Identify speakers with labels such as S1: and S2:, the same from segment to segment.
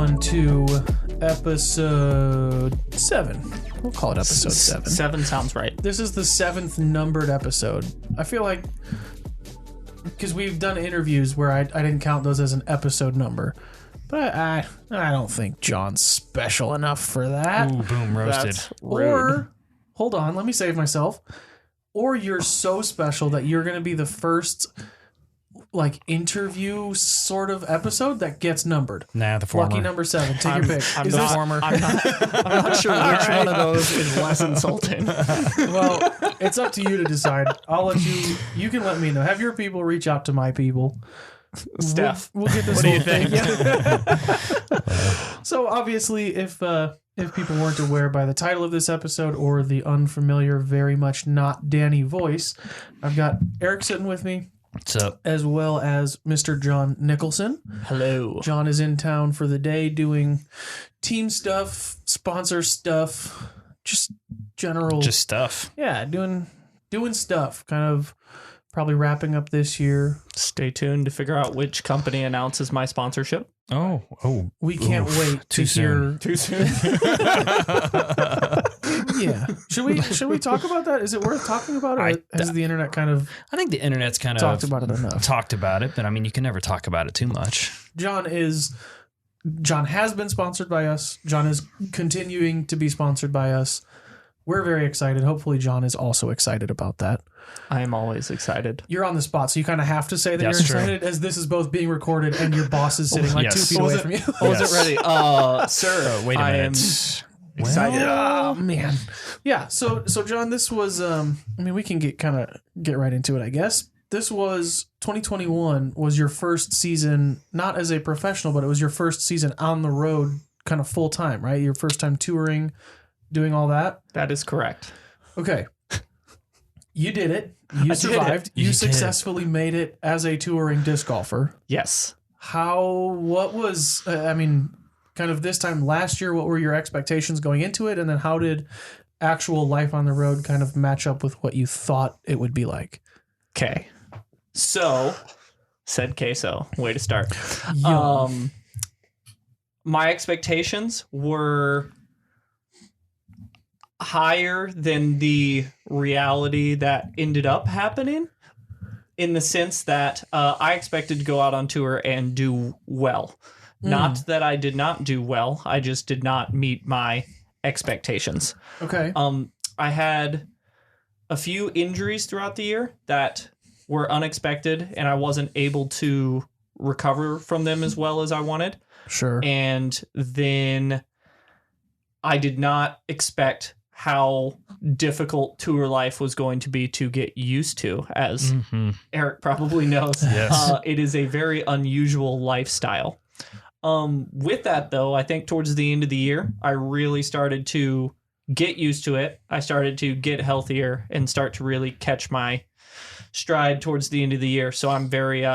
S1: everyone to episode 7. We'll call it episode 7.
S2: 7 sounds right.
S1: This is the 7th numbered episode. I feel like, because we've done interviews where I didn't count those as an episode number. But I don't think John's special enough for that.
S3: Ooh, boom, roasted.
S1: Or, hold on, let me save myself. Or you're so special that you're going to be the first interview sort of episode that gets numbered.
S3: Nah, the former.
S1: Lucky number 7. Take your pick.
S3: I'm the former.
S2: I'm not sure which one of those is less insulting.
S1: Well, it's up to you to decide. I'll let you can let me know. Have your people reach out to my people.
S2: Steph.
S1: We'll get this
S3: What do
S1: whole
S3: you
S1: thing.
S3: think?
S1: Yeah. So obviously, if people weren't aware by the title of this episode or the unfamiliar, very much not Danny voice, I've got Eric sitting with me.
S3: What's up?
S1: As well as Mr. Jon Nicholson.
S2: Hello.
S1: John is in town for the day doing team stuff, sponsor stuff, just general.
S3: Just stuff.
S1: Yeah, doing stuff. Kind of probably wrapping up this year.
S2: Stay tuned to figure out which company announces my sponsorship.
S3: Oh.
S1: We can't wait to hear.
S2: Too soon.
S1: Yeah. Should we talk about that? Is it worth talking about it? Or has the internet kind of
S3: I think the internet's kind
S1: talked
S3: of
S1: about it enough?
S3: Talked about it, but I mean, you can never talk about it too much.
S1: John has been sponsored by us. John is continuing to be sponsored by us. We're very excited. Hopefully John is also excited about that.
S2: I am always excited.
S1: You're on the spot, so you kind of have to say that
S3: That's
S1: you're
S3: true.
S1: excited as this is both being recorded and your boss is sitting like
S3: Yes.
S1: 2 feet away from you.
S2: Was it ready? Sir,
S3: Wait a
S2: I
S3: minute.
S2: am excited.
S1: Oh man. Yeah, so John, this was we can get right into it, I guess. This was 2021 was your first season, not as a professional, but it was your first season on the road kind of full time, right? Your first time touring, doing all that.
S2: That is correct.
S1: Okay. You did it. You survived.
S3: You
S1: You
S3: did.
S1: successfully made it as a touring disc golfer.
S2: Yes.
S1: What was, kind of this time last year, what were your expectations going into it? And then how did actual life on the road kind of match up with what you thought it would be like?
S2: Okay. So, said queso. Way to start.
S1: Yum.
S2: My expectations were higher than the reality that ended up happening, in the sense that I expected to go out on tour and do well. Not that I did not do well. I just did not meet my expectations.
S1: Okay.
S2: I had a few injuries throughout the year that were unexpected, and I wasn't able to recover from them as well as I wanted.
S1: Sure.
S2: And then I did not expect how difficult tour life was going to be to get used to, as Eric probably knows.
S3: Yes.
S2: It is a very unusual lifestyle. With that, though, I think towards the end of the year, I really started to get used to it. I started to get healthier and start to really catch my stride towards the end of the year. So I'm very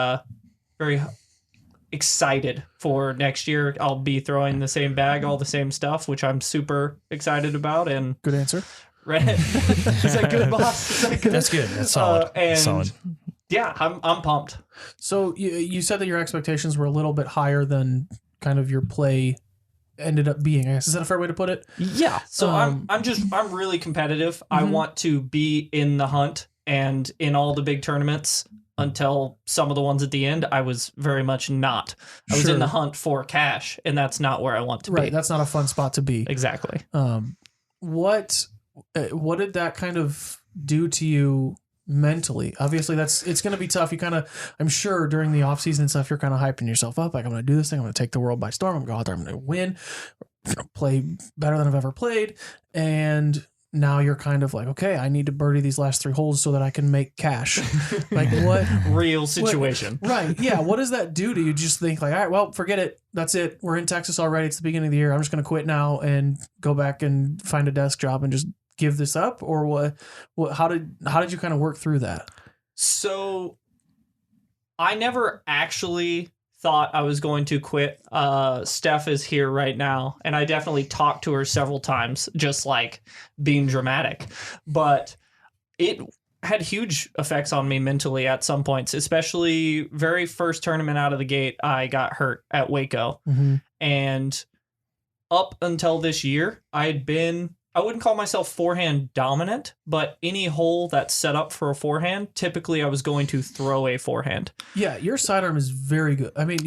S2: excited for next year. I'll be throwing the same bag, all the same stuff, which I'm super excited about. And
S1: Good answer.
S2: is that good, boss? Is that good?
S3: That's good. That's solid.
S2: And
S3: Solid.
S2: yeah, I'm pumped.
S1: So you said that your expectations were a little bit higher than kind of your play ended up being. I guess. Is that a fair way to put it?
S2: Yeah. So I'm really competitive. I want to be in the hunt and in all the big tournaments. Until some of the ones at the end, I was very much not. I was in the hunt for cash, and that's not where I want to be.
S1: Right. That's not a fun spot to be.
S2: Exactly.
S1: What did that kind of do to you mentally? Obviously, it's going to be tough. You kind of, I'm sure during the off season and stuff, you're kind of hyping yourself up. Like, I'm going to do this thing. I'm going to take the world by storm. I'm going to go out there. I'm going to win. I'm going to play better than I've ever played. And now you're kind of like, okay, I need to birdie these last 3 holes so that I can make cash. Like what?
S2: Real situation.
S1: Right. Yeah. What does that do to you? Just think like, all right, well, forget it. That's it. We're in Texas already. It's the beginning of the year. I'm just going to quit now and go back and find a desk job and just give this up. Or what, how did you kind of work through that?
S2: So I never actually thought I was going to quit. Steph is here right now, and I definitely talked to her several times, just like being dramatic. But it had huge effects on me mentally at some points, especially very first tournament out of the gate. I got hurt at Waco. And up until this year, I wouldn't call myself forehand dominant, but any hole that's set up for a forehand, typically I was going to throw a forehand.
S1: Yeah, your sidearm is very good. I mean,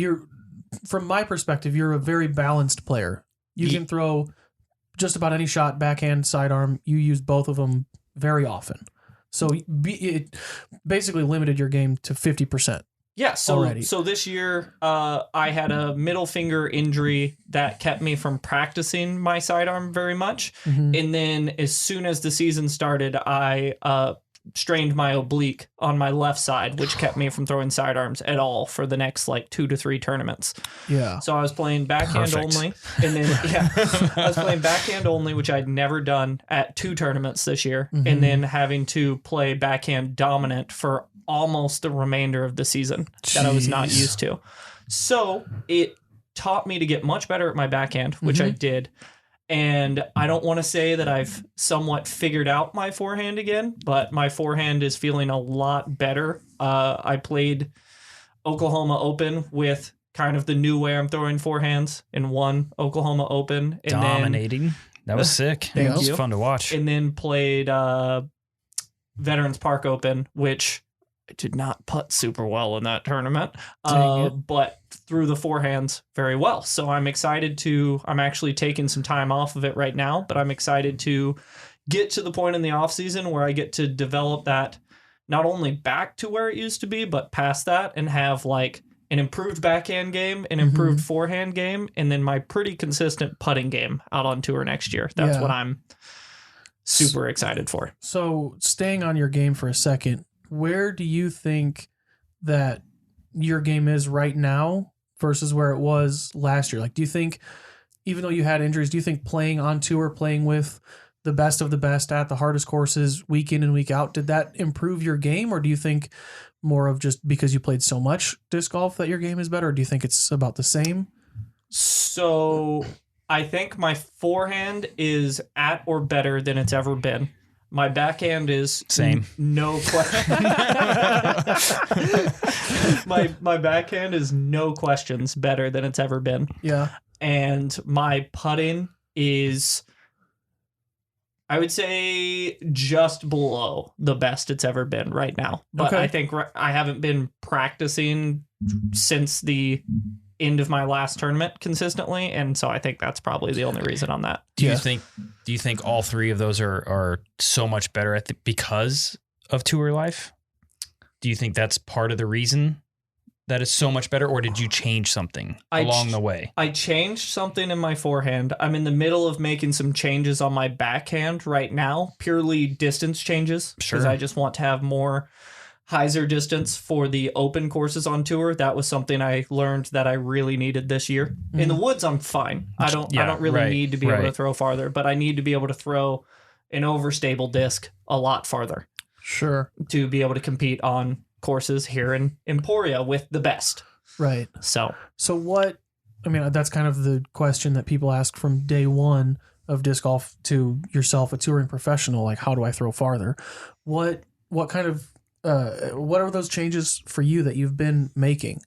S1: from my perspective, you're a very balanced player. You can throw just about any shot, backhand, sidearm. You use both of them very often. So it basically limited your game to 50%.
S2: Yeah, so this year I had a middle finger injury that kept me from practicing my sidearm very much. And then as soon as the season started, I strained my oblique on my left side, which kept me from throwing sidearms at all for the next like 2 to 3 tournaments. Yeah. So I was playing backhand only. And then, I was playing backhand only, which I'd never done at 2 tournaments this year. And then having to play backhand dominant for almost the remainder of the season that I was not used to. So it taught me to get much better at my backhand, which I did. And I don't want to say that I've somewhat figured out my forehand again, but my forehand is feeling a lot better. I played Oklahoma Open with kind of the new way I'm throwing forehands and won Oklahoma Open. And
S3: dominating. That was sick. That was fun to watch.
S2: And then played Veterans Park Open, which I did not putt super well in that tournament, but threw the forehands very well. So I'm actually taking some time off of it right now, but I'm excited to get to the point in the off season where I get to develop that not only back to where it used to be, but past that and have like an improved backhand game, an improved forehand game, and then my pretty consistent putting game out on tour next year. That's what I'm super excited for.
S1: So staying on your game for a second, where do you think that your game is right now versus where it was last year? Like, do you think, even though you had injuries, do you think playing on tour, playing with the best of the best at the hardest courses week in and week out, did that improve your game? Or do you think more of just because you played so much disc golf that your game is better? Or do you think it's about the same?
S2: So I think my forehand is at or better than it's ever been. My backhand is
S3: same.
S2: No question. my backhand is no questions better than it's ever been.
S1: Yeah.
S2: And my putting is, I would say, just below the best it's ever been right now. But I think I haven't been practicing since the end of my last tournament consistently, and so I think that's probably the only reason on that.
S3: Do you think all 3 of those are so much better because of tour life? Do you think that's part of the reason that it's so much better, or did you change something along the way? I changed something in my forehand. I'm in the middle of making some changes on my backhand right now, purely distance changes, because I just want to have more hyzer distance for the open courses on tour. That was something I learned that I really needed this year. In the woods, I'm fine. I don't really need to be able to throw farther, but I need to be able to throw an overstable disc a lot farther.
S1: Sure.
S2: To be able to compete on courses here in Emporia with the best.
S1: Right.
S2: So
S1: what, I mean, that's kind of the question that people ask from day one of disc golf to yourself, a touring professional, like, how do I throw farther? What kind of, what are those changes for you that you've been making?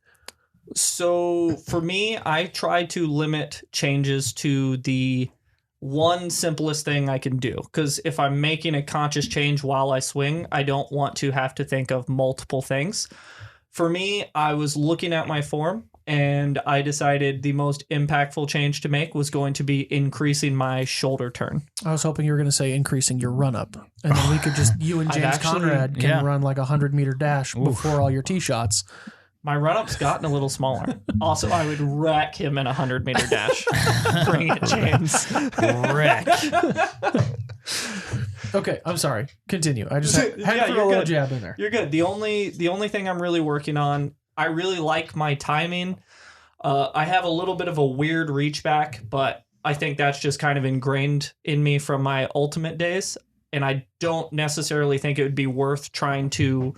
S2: So for me, I try to limit changes to the one simplest thing I can do. Because if I'm making a conscious change while I swing, I don't want to have to think of multiple things. For me, I was looking at my form and I decided the most impactful change to make was going to be increasing my shoulder turn.
S1: I was hoping you were going to say increasing your run up. And then we could just, you and James Conrad can run like a 100-meter dash before all your tee shots.
S2: My run-up's gotten a little smaller. Also, I would wreck him in a 100-meter dash. Bring it, James.
S3: Wreck.
S1: Okay, I'm sorry. Continue. I just had to throw a little jab in there.
S2: You're good. The only thing I'm really working on, I really like my timing. I have a little bit of a weird reach back, but I think that's just kind of ingrained in me from my ultimate days. And I don't necessarily think it would be worth trying to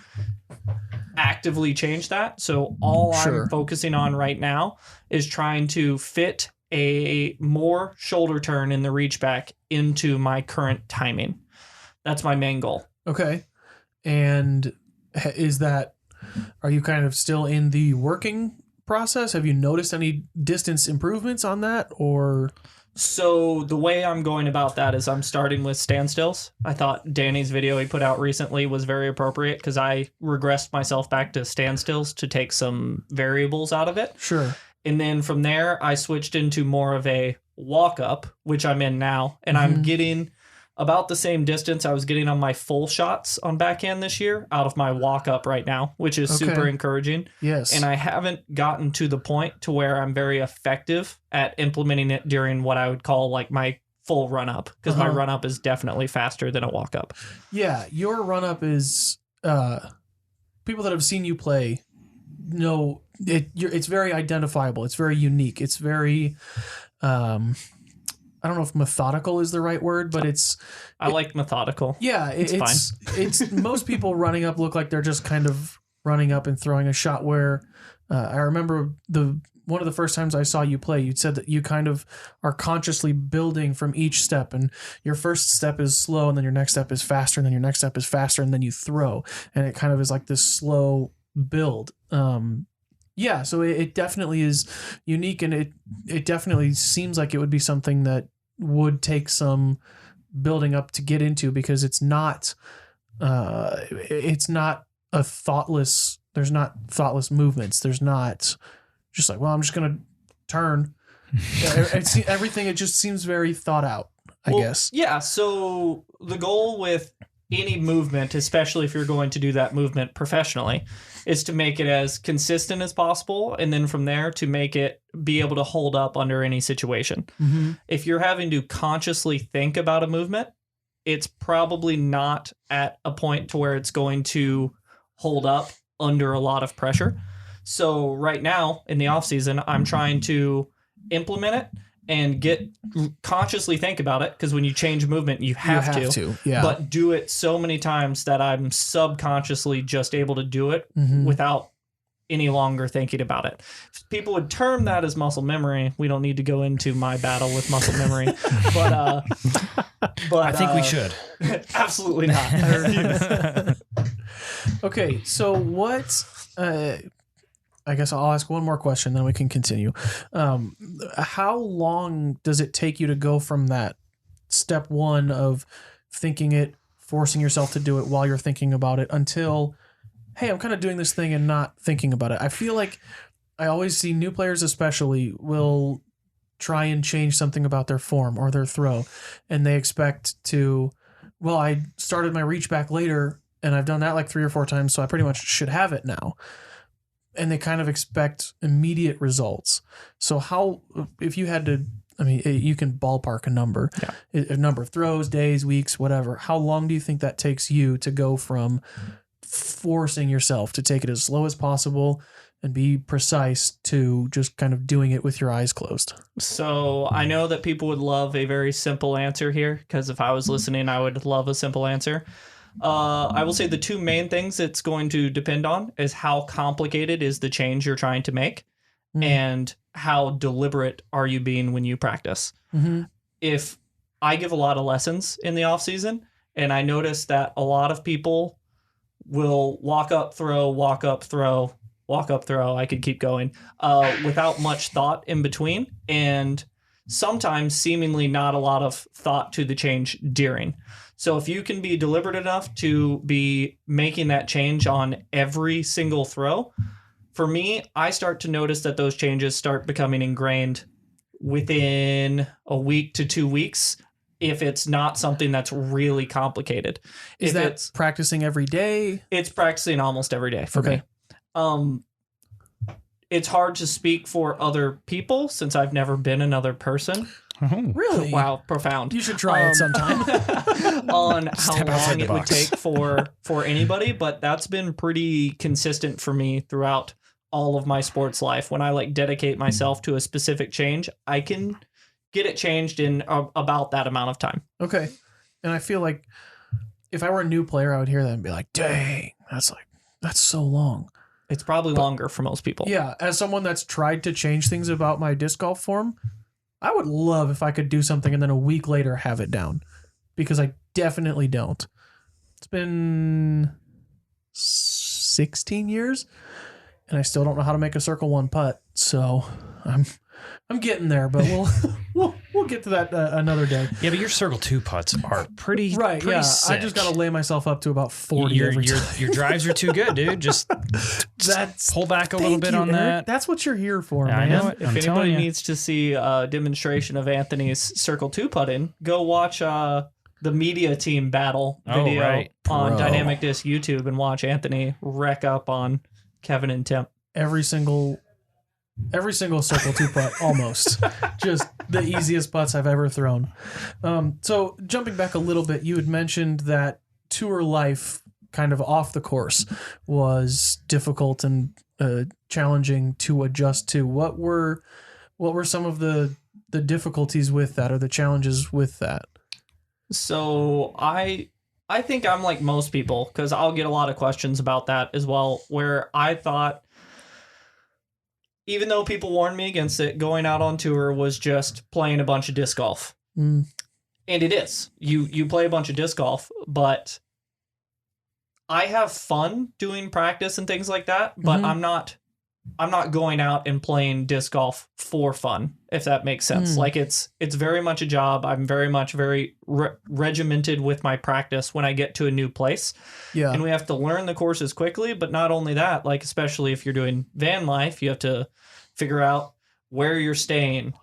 S2: actively change that. So all I'm focusing on right now is trying to fit a more shoulder turn in the reach back into my current timing. That's my main goal.
S1: Okay. And are you kind of still in the working process? Have you noticed any distance improvements on that, or?
S2: So the way I'm going about that is I'm starting with standstills. I thought Danny's video he put out recently was very appropriate because I regressed myself back to standstills to take some variables out of it.
S1: Sure.
S2: And then from there, I switched into more of a walk up, which I'm in now. And I'm getting about the same distance I was getting on my full shots on backhand this year out of my walk up right now, which is super encouraging.
S1: Yes.
S2: And I haven't gotten to the point to where I'm very effective at implementing it during what I would call like my full run up, because my run up is definitely faster than a walk up.
S1: Yeah. Your run up is, people that have seen you play know it's very identifiable. It's very unique. It's very, I don't know if methodical is the right word, but
S2: I like methodical.
S1: Yeah, it's fine. It's most people running up look like they're just kind of running up and throwing a shot. Where I remember one of the first times I saw you play, you said that you kind of are consciously building from each step, and your first step is slow, and then your next step is faster, and then your next step is faster, and then you throw, and it kind of is like this slow build. Yeah, so it definitely is unique, and it definitely seems like it would be something that would take some building up to get into, because it's not a thoughtless. There's not thoughtless movements. There's not just like, well, I'm just gonna turn. Everything, it just seems very thought out, I guess.
S2: Yeah. So the goal with any movement, especially if you're going to do that movement professionally, is to make it as consistent as possible, and then from there to make it be able to hold up under any situation.
S1: Mm-hmm.
S2: If you're having to consciously think about a movement, it's probably not at a point to where it's going to hold up under a lot of pressure. So right now in the off season, I'm trying to implement it and consciously think about it, because when you change movement, you have to.
S1: Yeah.
S2: But do it so many times that I'm subconsciously just able to do it without any longer thinking about it. If people would term that as muscle memory. We don't need to go into my battle with muscle memory, but
S3: I think we should.
S2: Absolutely not.
S1: Okay, so what? I guess I'll ask one more question, then we can continue. How long does it take you to go from that step one of thinking it, forcing yourself to do it while you're thinking about it, until, hey, I'm kind of doing this thing and not thinking about it? I feel like I always see new players especially will try and change something about their form or their throw, and they expect to, well, I started my reach back later, and I've done that like 3 or 4 times, so I pretty much should have it now. And they kind of expect immediate results. So how, if you had to, I mean, you can ballpark a number, a number of throws, days, weeks, whatever. How long do you think that takes you to go from forcing yourself to take it as slow as possible and be precise to just kind of doing it with your eyes closed?
S2: So I know that people would love a very simple answer here, because if I was listening, I would love a simple answer. I will say the 2 main things it's going to depend on is how complicated is the change you're trying to make, and how deliberate are you being when you practice. If I give a lot of lessons in the off season, and I notice that a lot of people will walk up, throw, walk up, throw, walk up, throw. I could keep going without much thought in between, and sometimes seemingly not a lot of thought to the change during. So if you can be deliberate enough to be making that change on every single throw, for me, I start to notice that those changes start becoming ingrained within a week to 2 weeks, if it's not something that's really complicated.
S1: Is that practicing every day?
S2: It's practicing almost every day for me. It's hard to speak for other people since I've never been another person.
S1: Oh, really?
S2: Wow, profound.
S1: You should try it sometime.
S2: On how long it would take for anybody, but that's been pretty consistent for me throughout all of my sports life. When I dedicate myself to a specific change, I can get it changed in about that amount of time.
S1: Okay. And I feel like if I were a new player, I would hear that and be like, dang, that's so long.
S2: It's probably longer for most people.
S1: Yeah. As someone that's tried to change things about my disc golf form, I would love if I could do something and then a week later have it down, because I definitely don't. It's been 16 years, and I still don't know how to make a circle one putt. So I'm getting there, but we'll get to that another day.
S3: Yeah, but your circle 2 putts are pretty
S1: Right.
S3: pretty
S1: Yeah,
S3: sick.
S1: I just got to lay myself up to about 40 every time.
S3: Your drives are too good, dude. Just pull back a little bit on
S1: Eric.
S3: that.
S1: That's what you're here for,
S3: Yeah, I
S1: man.
S3: know it.
S2: If
S3: I'm
S2: anybody
S3: telling you.
S2: needs to see a demonstration of Anthony's circle 2 putting, go watch the media team battle video
S3: right.
S2: on
S3: Bro.
S2: Dynamic Disc YouTube and watch Anthony wreck up on Kevin and Tim.
S1: Every single circle 2 putt, almost. Just the easiest putts I've ever thrown. So jumping back a little bit, you had mentioned that tour life kind of off the course was difficult and challenging to adjust to. What were some of the difficulties with that, or the challenges with that?
S2: So I think I'm like most people, because I'll get a lot of questions about that as well, where I thought, even though people warned me against it, going out on tour was just playing a bunch of disc golf. And it is. You play a bunch of disc golf, but I have fun doing practice and things like that, but I'm not going out and playing disc golf for fun, if that makes sense. Like it's very much a job. I'm very regimented with my practice when I get to a new place.
S1: Yeah.
S2: And we have to learn the courses quickly, but not only that, like especially if you're doing van life, you have to figure out where you're staying,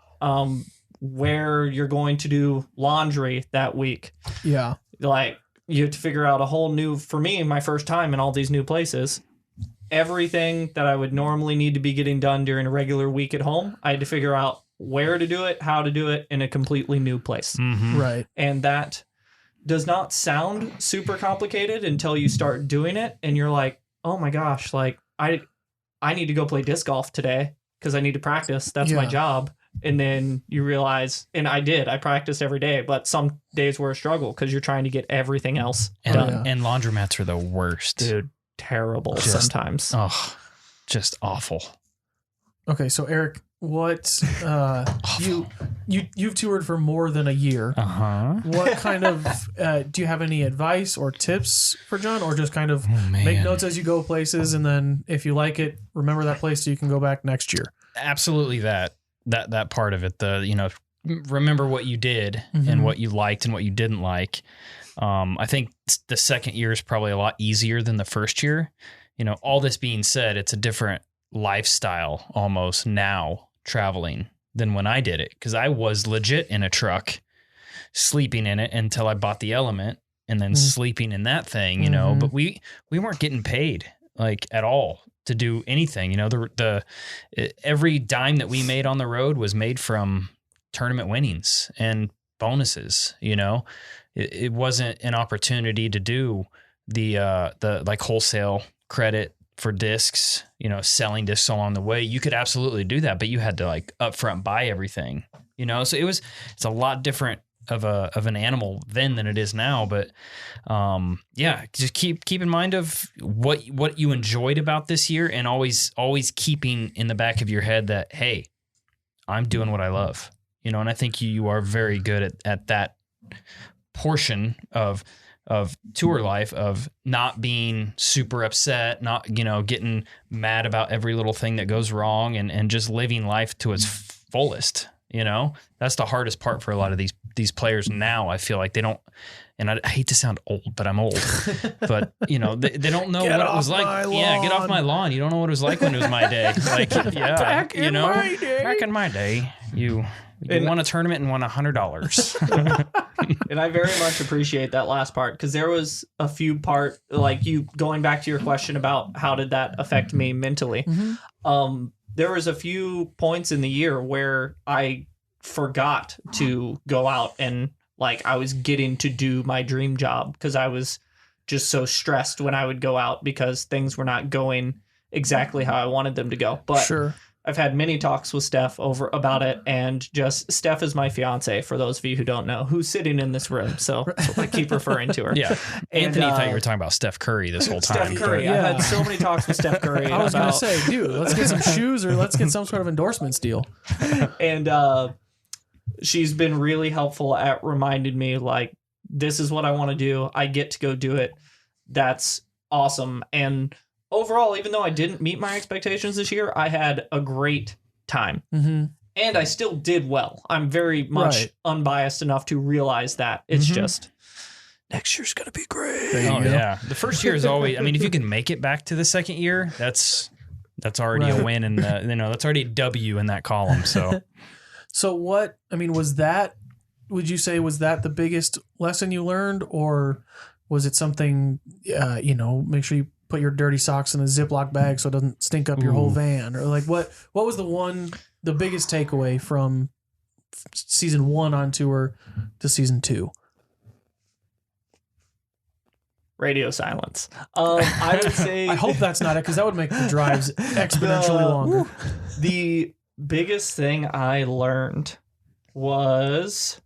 S2: where you're going to do laundry that week.
S1: Yeah.
S2: Like you have to figure out a whole new, for me, my first time in all these new places, everything that I would normally need to be getting done during a regular week at home, I had to figure out where to do it, how to do it in a completely new place.
S3: Mm-hmm.
S1: Right.
S2: And that does not sound super complicated until you start doing it and you're like, oh my gosh, like I need to go play disc golf today because I need to practice. That's my job. And then you realize, and I practiced every day, but some days were a struggle because you're trying to get everything else done.
S3: And laundromats are the worst.
S2: Dude, terrible sometimes.
S3: Oh, just awful.
S1: Okay, so Eric, what you've toured for more than a year.
S3: Uh-huh.
S1: What kind of do you have any advice or tips for Jon, or just kind of make notes as you go places, and then if you like it, remember that place so you can go back next year?
S3: Absolutely that part of it. Remember what you did and what you liked and what you didn't like. I think the second year is probably a lot easier than the first year. All this being said, it's a different lifestyle almost now traveling than when I did it, because I was legit in a truck sleeping in it until I bought the Element and then sleeping in that thing, but we weren't getting paid like at all to do anything. Every dime that we made on the road was made from tournament winnings and bonuses. It wasn't an opportunity to do the like wholesale credit for discs, selling discs along the way. You could absolutely do that, but you had to like upfront buy everything, so it's a lot different of an animal then than it is now. But just keep in mind of what you enjoyed about this year, and always keeping in the back of your head that, hey, I'm doing what I love, and I think you are very good at that portion of tour life, of not being super upset, not, getting mad about every little thing that goes wrong, and just living life to its fullest. That's the hardest part for a lot of these players now. I feel like they don't, and I hate to sound old, but I'm old, but they don't know what it was like. Yeah. Get off my lawn. You don't know what it was like when it was my day. Like, yeah, back in my day, you won a tournament and won $100.
S2: And I very much appreciate that last part, because there was a few like you going back to your question about how did that affect me mentally. There was a few points in the year where I forgot to go out and like I was getting to do my dream job because I was just so stressed when I would go out because things were not going exactly how I wanted them to go. But
S1: sure.
S2: I've had many talks with Steph about it, and Steph is my fiance, for those of you who don't know, who's sitting in this room. So I keep referring to her.
S3: Yeah. Anthony thought you were talking about Steph Curry this whole time.
S2: Steph Curry.
S1: Yeah.
S2: I've had so many talks with Steph Curry.
S1: I was going to say, dude, let's get some shoes, or let's get some sort of endorsements deal.
S2: And she's been really helpful at reminding me, like, this is what I want to do. I get to go do it. That's awesome. And overall, even though I didn't meet my expectations this year, I had a great time.
S1: Mm-hmm.
S2: And I still did well. I'm very much unbiased enough to realize that. It's just next year's going to be great.
S3: Oh, yeah. The first year is always, I mean, if you can make it back to the second year, that's already a win. And, that's already a W in that column. So,
S1: what, I mean, would you say, was that the biggest lesson you learned, or was it something, make sure you put your dirty socks in a Ziploc bag so it doesn't stink up your whole van, or like what was the biggest takeaway from season 1 on tour to season 2?
S2: Radio silence. I would say.
S1: I hope that's not it, because that would make the drives exponentially longer.
S2: The biggest thing I learned was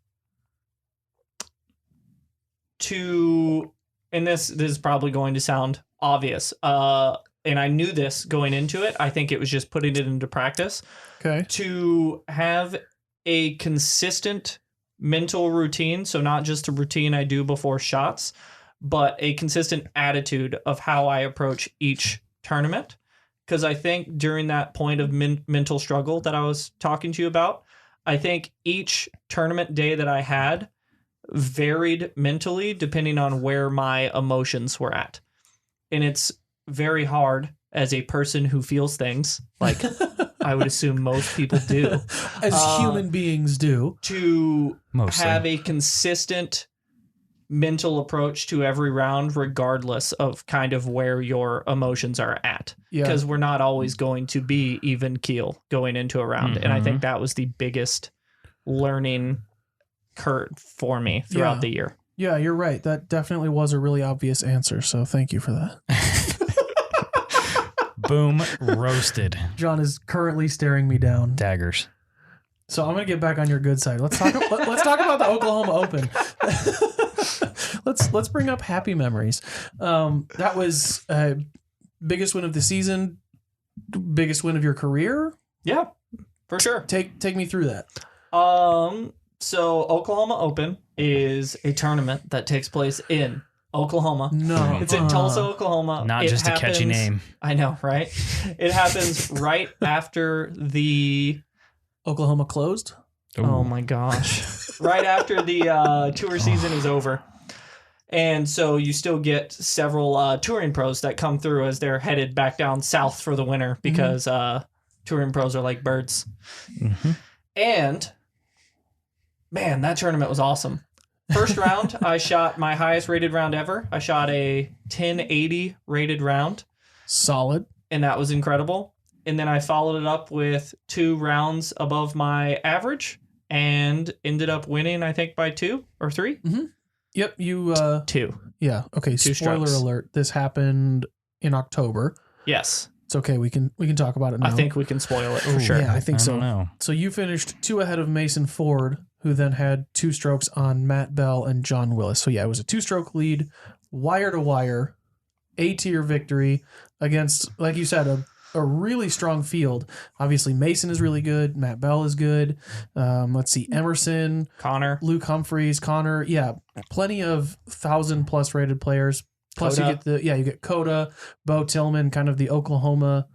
S2: and this is probably going to sound obvious, and I knew this going into it. I think it was just putting it into practice.
S1: Okay.
S2: To have a consistent mental routine, so not just a routine I do before shots, but a consistent attitude of how I approach each tournament. Because I think during that point of mental struggle that I was talking to you about, I think each tournament day that I had varied mentally depending on where my emotions were at. And it's very hard as a person who feels things, like I would assume most people do.
S1: As human beings do.
S2: To
S3: Mostly.
S2: have a consistent mental approach to every round, regardless of kind of where your emotions are at. Because we're not always going to be even keel going into a round.
S3: Mm-hmm.
S2: And I think that was the biggest learning curve for me throughout the year.
S1: Yeah, you're right. That definitely was a really obvious answer. So thank you for that.
S3: Boom, roasted.
S1: Jon is currently staring me down.
S3: Daggers.
S1: So I'm going to get back on your good side. Let's talk about the Oklahoma Open. Let's bring up happy memories. That was biggest win of the season, biggest win of your career?
S2: Yeah, for sure.
S1: Take me through that.
S2: So Oklahoma Open is a tournament that takes place in Oklahoma.
S1: No.
S2: It's in Tulsa, Oklahoma.
S3: Not just a catchy name.
S2: I know, right? It happens right after the
S1: Oklahoma closed?
S3: Ooh.
S2: Oh my gosh. Right after the tour season is over. And so you still get several touring pros that come through as they're headed back down south for the winter because touring pros are like birds.
S3: Mm-hmm.
S2: And man, that tournament was awesome. First round, I shot my highest rated round ever. I shot a 1080 rated round.
S1: Solid.
S2: And that was incredible. And then I followed it up with 2 rounds above my average and ended up winning, I think, by 2 or 3.
S1: Mm-hmm. Yep, you
S2: 2.
S1: Yeah. Okay.
S2: 2
S1: Spoiler
S2: strokes.
S1: alert. This happened in October.
S2: Yes.
S1: It's okay. We can talk about it now.
S2: I think we can spoil it for
S3: Ooh,
S2: sure.
S1: Yeah, I think
S3: I
S1: so.
S3: don't know.
S1: So you finished 2 ahead of Mason Ford, who then had 2 strokes on Matt Bell and John Willis. So yeah, it was a 2-stroke lead, wire to wire, A-tier victory against, like you said, a really strong field. Obviously, Mason is really good. Matt Bell is good. Let's see, Emerson,
S2: Connor.
S1: Luke Humphreys, Connor. Yeah, plenty of 1,000+ rated players. Plus,
S2: Coda.
S1: you get Coda, Bo Tillman, kind of the Oklahomans,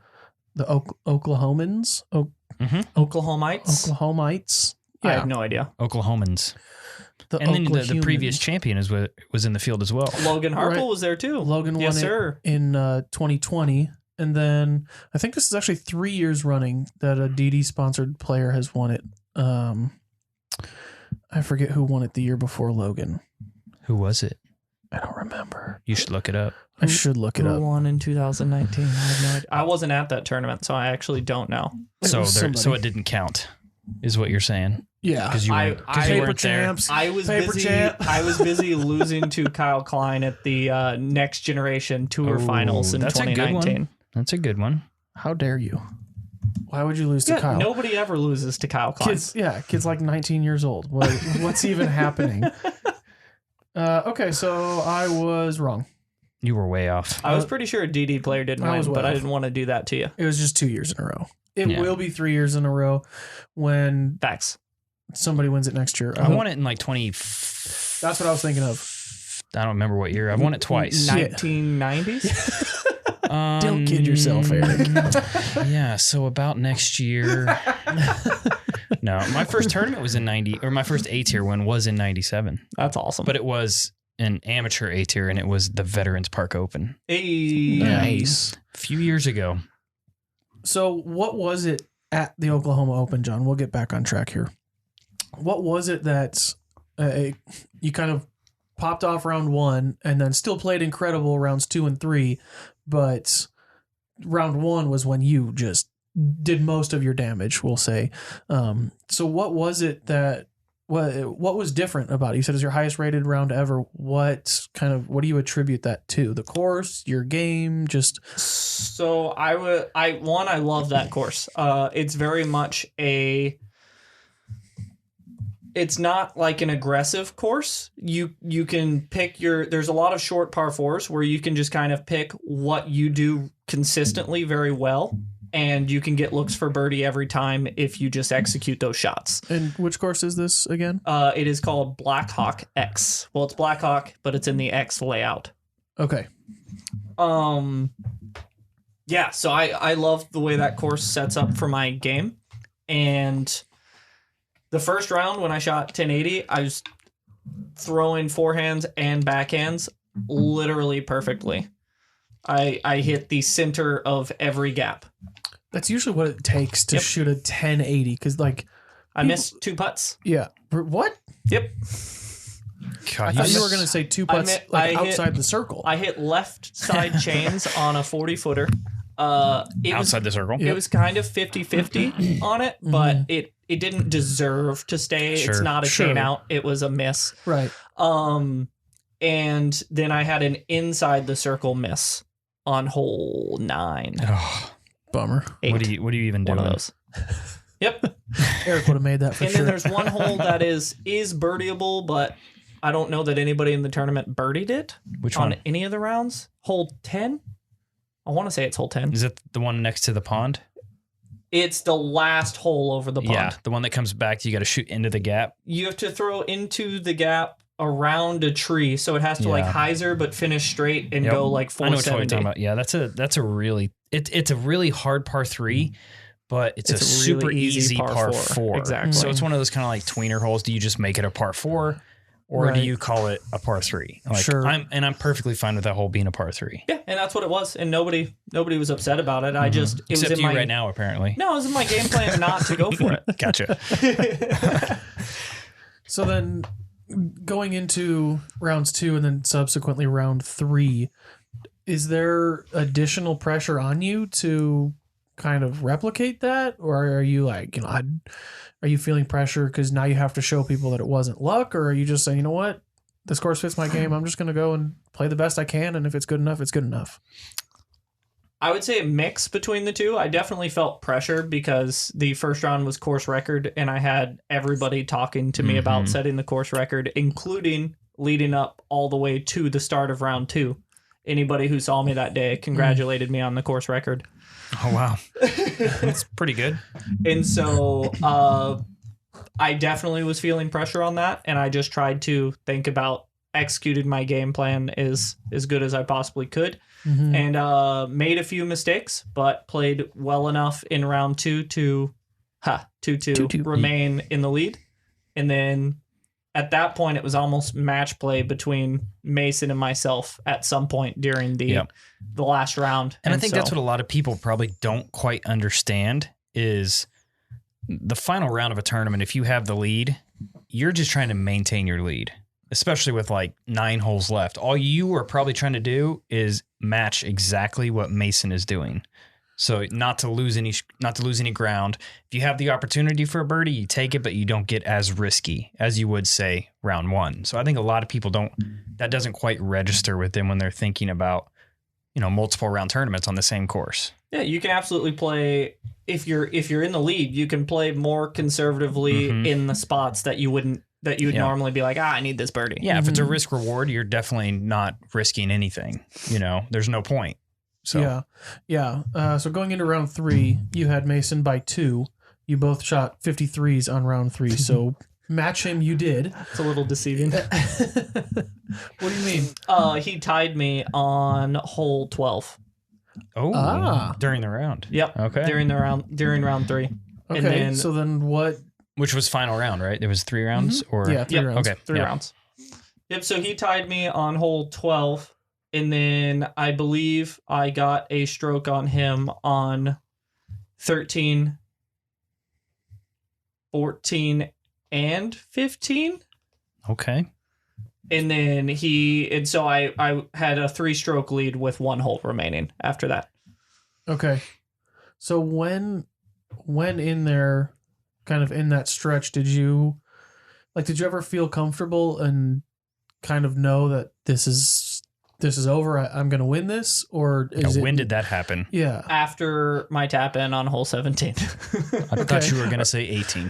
S3: Mm-hmm.
S2: Oklahomites.
S1: Oklahomites.
S2: I
S1: Yeah,
S2: have no idea.
S3: Oklahomans.
S1: the
S3: And then the
S1: Oklahomans.
S3: previous champion was in the field as well.
S2: Logan Harple
S1: Right.
S2: was there too.
S1: Logan
S2: yes,
S1: won
S2: sir.
S1: it in 2020. And then I think this is actually 3 years running that a DD sponsored player has won it. I forget who won it the year before Logan.
S3: Who was it?
S1: I don't remember.
S3: You should look it up.
S1: I should look it
S2: Who
S1: up.
S2: won in 2019? I have no idea. I wasn't at that tournament, so I actually don't know.
S1: It
S3: So
S1: was
S3: so
S1: somebody.
S3: it didn't count, is what you're saying?
S1: Yeah.
S3: Because you
S2: I-
S3: weren't,
S2: I-
S3: 'cause you
S1: Paper
S3: weren't there.
S1: champs.
S2: I was
S1: Paper
S2: busy.
S1: champ.
S2: I was busy losing to Kyle Klein at the Next Generation Tour
S3: Oh,
S2: Finals in
S3: that's a good
S2: 2019.
S3: one. That's a good one.
S1: How dare you? Why would you lose to
S2: Yeah,
S1: Kyle?
S2: nobody ever loses to Kyle Klein.
S1: Kids like 19 years old. What's even happening? Okay, so I was wrong.
S3: You were way off.
S2: I was pretty sure a DD player didn't
S1: I was
S2: win,
S1: way
S2: but I
S1: off.
S2: didn't want to do that to you.
S1: It was just 2 years in a row. It
S3: Yeah.
S1: will be 3 years in a row when
S2: Facts.
S1: somebody wins it next year.
S3: I won it in like 20.
S1: That's what I was thinking of.
S3: I don't remember what year. I've won it twice.
S2: 1990s.
S1: Don't kid yourself, Eric.
S3: Yeah, so about next year. No, my first tournament was in 90, or my first A-tier one was in 97.
S2: That's awesome.
S3: But it was an amateur A-tier, and it was the Veterans Park Open.
S2: Hey.
S1: Nice.
S3: A few years ago.
S1: So what was it at the Oklahoma Open, John? We'll get back on track here. What was it that you kind of popped off round 1 and then still played incredible rounds 2 and 3, but round 1 was when you just did most of your damage, we'll say. So what was it that what was different about it? You said it was your highest rated round ever. What do you attribute that to? The course, your game, just...
S2: So I love that course. It's very much it's not like an aggressive course. You can pick there's a lot of short par 4s where you can just kind of pick what you do consistently very well, and you can get looks for birdie every time if you just execute those shots.
S1: And which course is this again?
S2: It is called Blackhawk X. Well, it's Blackhawk, but it's in the X layout.
S1: Okay.
S2: Yeah, so I love the way that course sets up for my game. And the first round when I shot 1080, I was throwing forehands and backhands literally perfectly. I hit the center of every gap. That's
S1: usually what it takes to shoot a 1080, because
S2: I missed 2 putts.
S1: Yeah. What?
S2: Yep.
S3: God,
S1: I thought you were going to say 2 putts outside the circle.
S2: I hit left side chains on a 40-footer.
S3: Outside the circle?
S2: It was kind of 50-50 on it, but it didn't deserve to stay.
S3: Sure.
S2: It's not a chain out. It was a miss.
S1: Right.
S2: And then I had an inside the circle miss on hole 9.
S3: Oh,
S1: bummer.
S2: 8.
S3: What are you even doing?
S2: One of those. Yep.
S1: Eric would have made that for
S2: and
S1: sure.
S2: And then there's one hole that is birdieable, but I don't know that anybody in the tournament birdied it.
S3: Which
S2: on
S3: one?
S2: Any of the rounds. Hole 10? I want to say it's hole 10.
S3: Is it the one next to the pond?
S2: It's the last hole over the pond.
S3: Yeah, the one that comes back, you got to shoot into the gap.
S2: You have to throw into the gap around a tree, so it has to hyzer but finish straight and go like 470.
S3: I know what you're talking about. Yeah, that's a really it's a really hard par 3, but it's a super
S2: really
S3: easy par 4.
S2: Exactly.
S3: So it's one of those kind of like tweener holes. Do you just make it a par 4? Or do you call it a par 3?
S1: Sure.
S3: I'm perfectly fine with that hole being a par 3.
S2: Yeah, and that's what it was. And nobody was upset about it. I just it
S3: Except
S2: was in
S3: you
S2: my
S3: right now, apparently.
S2: No, it was in my game plan not to go for it.
S3: Gotcha.
S1: So then going into rounds 2 and then subsequently round 3, is there additional pressure on you to kind of replicate that? Or are you like, are you feeling pressure because now you have to show people that it wasn't luck? Or are you just saying, you know what, this course fits my game, I'm just going to go and play the best I can, and if it's good enough, it's good enough?
S2: I would say a mix between the two. I definitely felt pressure because the first round was course record, and I had everybody talking to me about setting the course record, including leading up all the way to the start of round 2. Anybody who saw me that day congratulated me on the course record.
S3: Oh, wow. That's pretty good.
S2: And so I definitely was feeling pressure on that, and I just tried to think about executed my game plan as good as I possibly could, and made a few mistakes, but played well enough in round 2 to remain in the lead. And then at that point, it was almost match play between Mason and myself at some point during the last round.
S3: And I think that's what a lot of people probably don't quite understand is the final round of a tournament. If you have the lead, you're just trying to maintain your lead, especially with like 9 holes left. All you are probably trying to do is match exactly what Mason is doing. So not to lose any ground. If you have the opportunity for a birdie, you take it, but you don't get as risky as you would say round 1. So I think a lot of people that doesn't quite register with them when they're thinking about, multiple round tournaments on the same course.
S2: Yeah, you can absolutely play if you're in the lead, you can play more conservatively in the spots that you would normally be like, I need this birdie.
S3: Yeah, if it's a risk reward, you're definitely not risking anything. There's no point. So
S1: So going into round 3, you had Mason by 2. You both shot 53s on round 3. So match him you did.
S2: It's a little deceiving.
S1: What do you mean?
S2: He tied me on hole 12.
S3: Oh, during the round.
S2: Yep.
S3: Okay.
S2: During round 3.
S1: Okay,
S2: And then,
S1: so then what?
S3: Which was final round, right? There was 3 rounds, or
S1: Yeah, 3 rounds.
S3: Okay,
S2: 3
S3: yeah.
S2: rounds. Yep. So he tied me on hole 12, and then I believe I got a stroke on him on 13, 14, and 15.
S3: Okay.
S2: And then so I had a 3-stroke lead with 1 hole remaining after that.
S1: Okay, so when in there, kind of in that stretch, did you ever feel comfortable and kind of know that this is over? I'm going to win this, or is
S3: When did that happen?
S1: Yeah,
S2: After my tap in on hole 17.
S3: I thought you were going to say 18.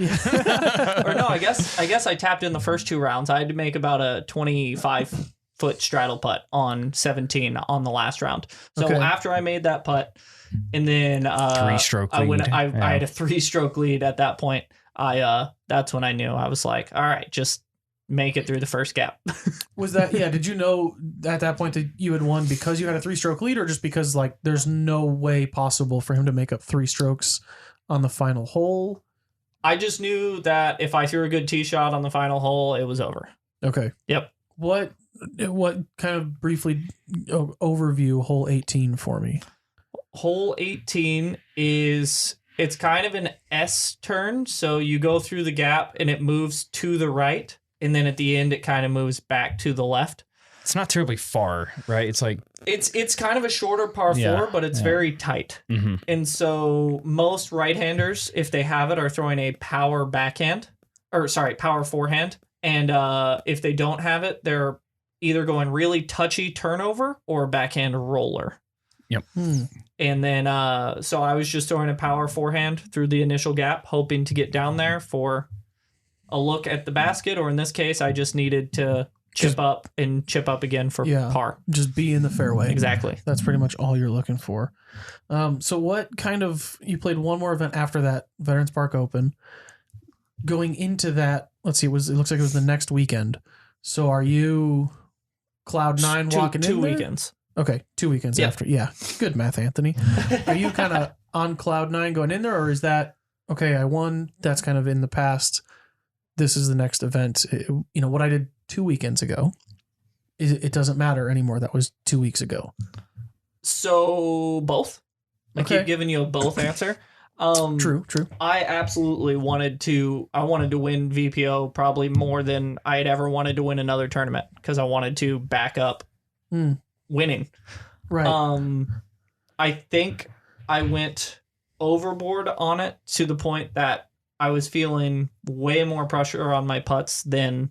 S2: Or no, I guess I tapped in the first 2 rounds. I had to make about a 25-foot straddle putt on 17 on the last round. So
S1: Okay.
S2: after I made that putt, and then
S3: 3-stroke lead.
S2: I
S3: Yeah.
S2: had a 3-stroke lead at that point. That's when I knew. I was like, all right, just make it through the first gap.
S1: Was that, yeah, did you know at that point that you had won because you had a 3-stroke lead, or just because like there's no way possible for him to make up 3 strokes on the final hole?
S2: I just knew that if I threw a good tee shot on the final hole, it was over.
S1: Okay.
S2: Yep.
S1: What kind of briefly overview hole 18 for me?
S2: Hole 18 it's kind of an S turn. So you go through the gap and it moves to the right. And then at the end, it kind of moves back to the left.
S3: It's not terribly far, right? It's like...
S2: It's kind of a shorter par 4,
S3: Yeah,
S2: but it's very tight.
S3: Mhm.
S2: And so most right-handers, if they have it, are throwing a power backhand. Or sorry, power forehand. And if they don't have it, they're either going really touchy turnover or backhand roller.
S3: Yep.
S2: And then, so I was just throwing a power forehand through the initial gap, hoping to get down there for a look at the basket, or in this case, I just needed to chip up again for par.
S1: Just be in the fairway.
S2: Exactly.
S1: That's pretty much all you're looking for. So what kind of, you played one more event after that Veterans Park Open. Going into that, let's see, it looks like it was the next weekend. So are you cloud 9 walking in
S2: 2
S1: there?
S2: weekends.
S1: Okay, 2 weekends
S2: Yep.
S1: after. Yeah, good math, Anthony. Are you kind of on cloud 9 going in there, or is that, okay, I won, that's kind of in the past, this is the next event? What I did 2 weekends ago, it doesn't matter anymore. That was 2 weeks ago.
S2: So both. I keep giving you a both answer.
S1: True.
S2: I absolutely wanted to win VPO probably more than I had ever wanted to win another tournament, because I wanted to back up winning.
S1: Right.
S2: I think I went overboard on it to the point that I was feeling way more pressure on my putts than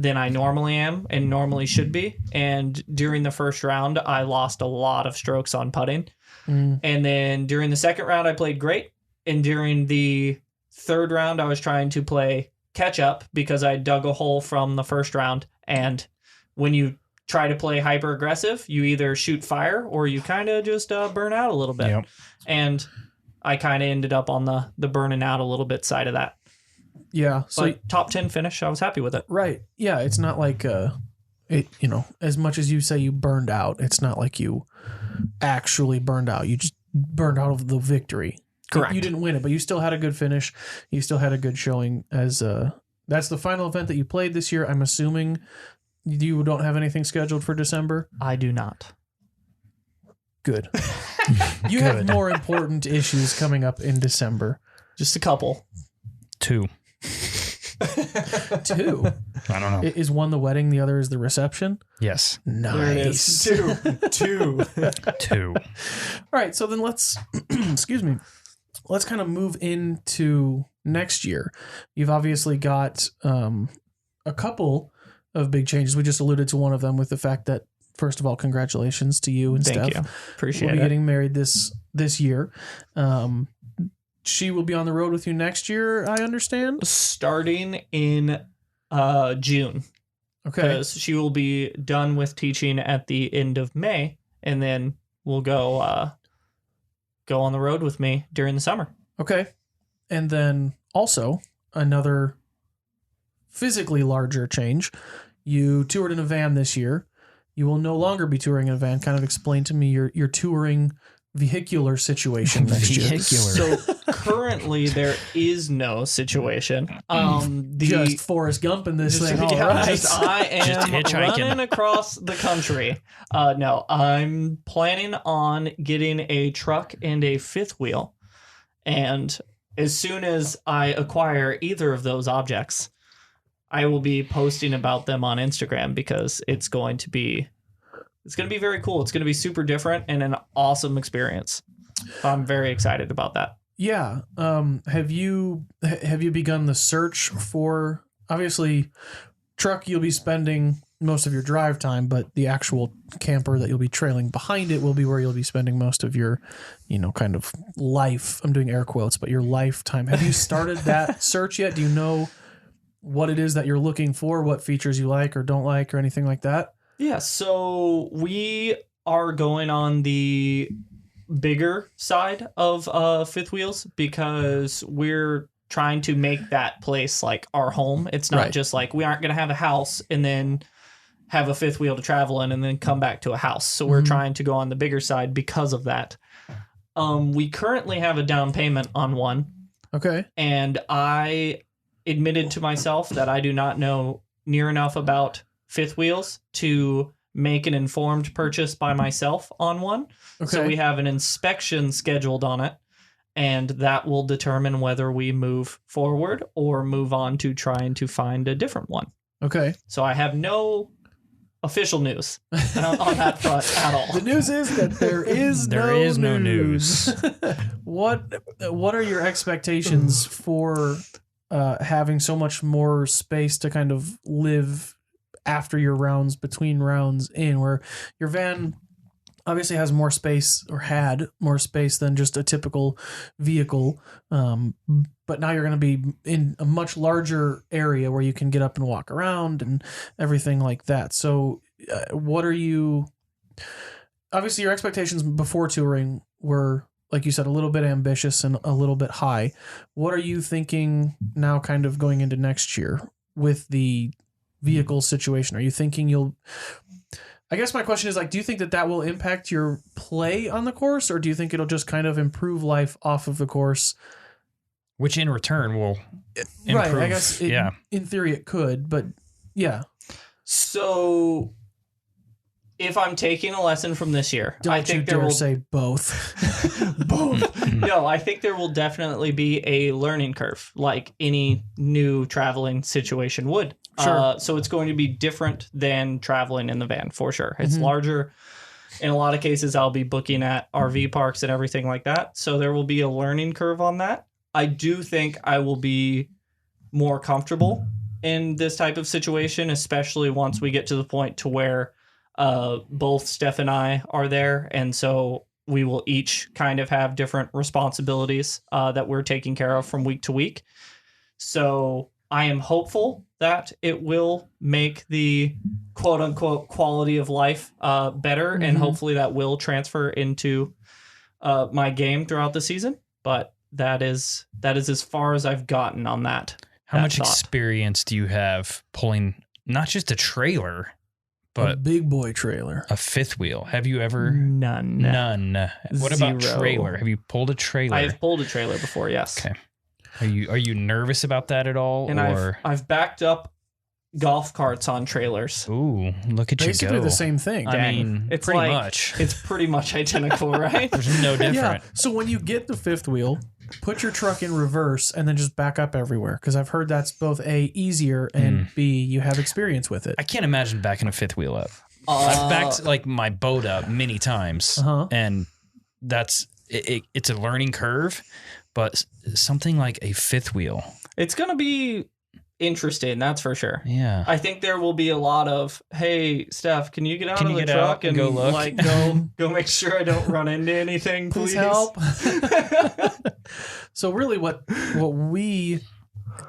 S2: I normally am and normally should be. And during the first round, I lost a lot of strokes on putting. And then during the second round, I played great. And during the third round, I was trying to play catch up because I dug a hole from the first round. And when you try to play hyper aggressive, you either shoot fire or you kind of just burn out a little bit.
S3: Yep.
S2: And I kind of ended up on the burning out a little bit side of that.
S1: Yeah. So
S2: But top 10 finish, I was happy with it.
S1: right. Yeah. It's not like, as much as you say you burned out, it's not like you actually burned out. You just burned out of the victory.
S2: Correct.
S1: You didn't win it, but you still had a good finish. You still had a good showing as that's the final event that you played this year. I'm assuming you don't have anything scheduled for December.
S2: I do not.
S1: Good. You have more important issues coming up in December.
S2: Just a couple.
S3: 2.
S1: 2.
S3: I don't know.
S1: Is one the wedding, the other is the reception?
S3: Yes.
S1: Nice.
S2: There it is. Two.
S3: 2.
S1: All right, so then let's excuse me. Let's kind of move into next year. You've obviously got a couple of big changes. We just alluded to one of them with the fact that, first of all, congratulations to you and
S2: Thank
S1: Steph.
S2: you. Appreciate
S1: We'll be
S2: it.
S1: getting married this year. She will be on the road with you next year, I understand.
S2: Starting in June.
S1: Okay.
S2: Because she will be done with teaching at the end of May, and then we'll go on the road with me during the summer.
S1: Okay. And then also another physically larger change. You toured in a van this year. You will no longer be touring in a van. Kind of explain to me your touring vehicular situation next year.
S2: So currently there is no situation.
S1: Just Forrest Gump in this thing. All
S2: yeah,
S1: right.
S2: I am
S3: hitchhiking.
S2: running across the country. No, I'm planning on getting a truck and a fifth wheel. And as soon as I acquire either of those objects, I will be posting about them on Instagram because it's going to be very cool. It's going to be super different and an awesome experience. I'm very excited about that.
S1: Yeah. Have you begun the search for, obviously, truck you'll be spending most of your drive time, but the actual camper that you'll be trailing behind it will be where you'll be spending most of your, kind of life. I'm doing air quotes, but your lifetime. Have you started that search yet? Do you know what it is that you're looking for, what features you like or don't like or anything like that?
S2: Yeah, so we are going on the bigger side of fifth wheels because we're trying to make that place like our home. It's not just like we aren't going to have a house and then have a fifth wheel to travel in and then come back to a house. So we're trying to go on the bigger side because of that. We currently have a down payment on one.
S1: Okay.
S2: And I admitted to myself that I do not know near enough about fifth wheels to make an informed purchase by myself on one.
S1: Okay.
S2: So we have an inspection scheduled on it, and that will determine whether we move forward or move on to trying to find a different one.
S1: Okay.
S2: So I have no official news on that front at all.
S1: The news is that there is no news. What are your expectations for having so much more space to kind of live after your rounds, between rounds in, where your van obviously has more space or had more space than just a typical vehicle. But now you're going to be in a much larger area where you can get up and walk around and everything like that. So what are you, obviously your expectations before touring were, like you said, a little bit ambitious and a little bit high. What are you thinking now kind of going into next year with the vehicle situation? Are you thinking I guess my question is like, do you think that will impact your play on the course, or do you think it'll just kind of improve life off of the course?
S3: Which in return will improve.
S1: Right, I guess in theory it could, but yeah.
S2: So if I'm taking a lesson from this year, I think there will
S1: say both.
S2: both. No, I think there will definitely be a learning curve, like any new traveling situation would.
S1: Sure.
S2: So it's going to be different than traveling in the van for sure. It's larger. In a lot of cases, I'll be booking at RV parks and everything like that. So there will be a learning curve on that. I do think I will be more comfortable in this type of situation, especially once we get to the point to where both Steph and I are there. And so we will each kind of have different responsibilities that we're taking care of from week to week. So I am hopeful that it will make the quote unquote quality of life better. And hopefully that will transfer into my game throughout the season. But that is as far as I've gotten on that.
S3: How much experience do you have pulling not just a trailer, but
S1: a big boy trailer,
S3: a fifth wheel? Have you ever?
S2: None.
S3: What about trailer? Have you pulled a trailer?
S2: I've pulled a trailer before. Yes.
S3: Okay. Are you nervous about that at all?
S2: And I've backed up golf carts on trailers.
S3: Ooh, look at you go.
S1: Basically the same thing.
S3: I mean,
S2: it's
S3: pretty much.
S2: It's pretty much identical, right?
S3: There's no different.
S1: Yeah. So when you get the fifth wheel, put your truck in reverse and then just back up everywhere, because I've heard that's both A, easier, and B, you have experience with it.
S3: I can't imagine backing a fifth wheel up. I've backed like my boat up many times, and that's it's a learning curve. But something like a fifth wheel,
S2: it's going to be interesting, that's for sure.
S3: Yeah.
S2: I think there will be a lot of, hey, Steph, can you get out of the truck and
S3: go look?
S2: Like go make sure I don't run into anything, please?
S1: Help. So really what we,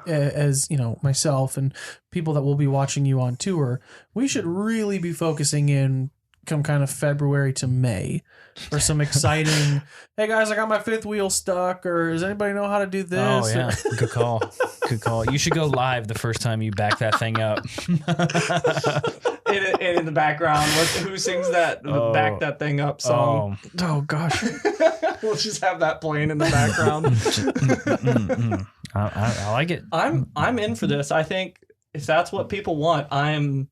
S1: as myself and people that will be watching you on tour, we should really be focusing in come kind of February to May for some exciting, hey guys, I got my fifth wheel stuck, or does anybody know how to do this?
S3: Oh, yeah. Good call. Good call. You should go live the first time you back that thing up.
S2: In the background, who sings that back that thing up song?
S1: Oh gosh.
S2: We'll just have that playing in the background.
S3: I like it.
S2: I'm in for this. I think if that's what people want, I'm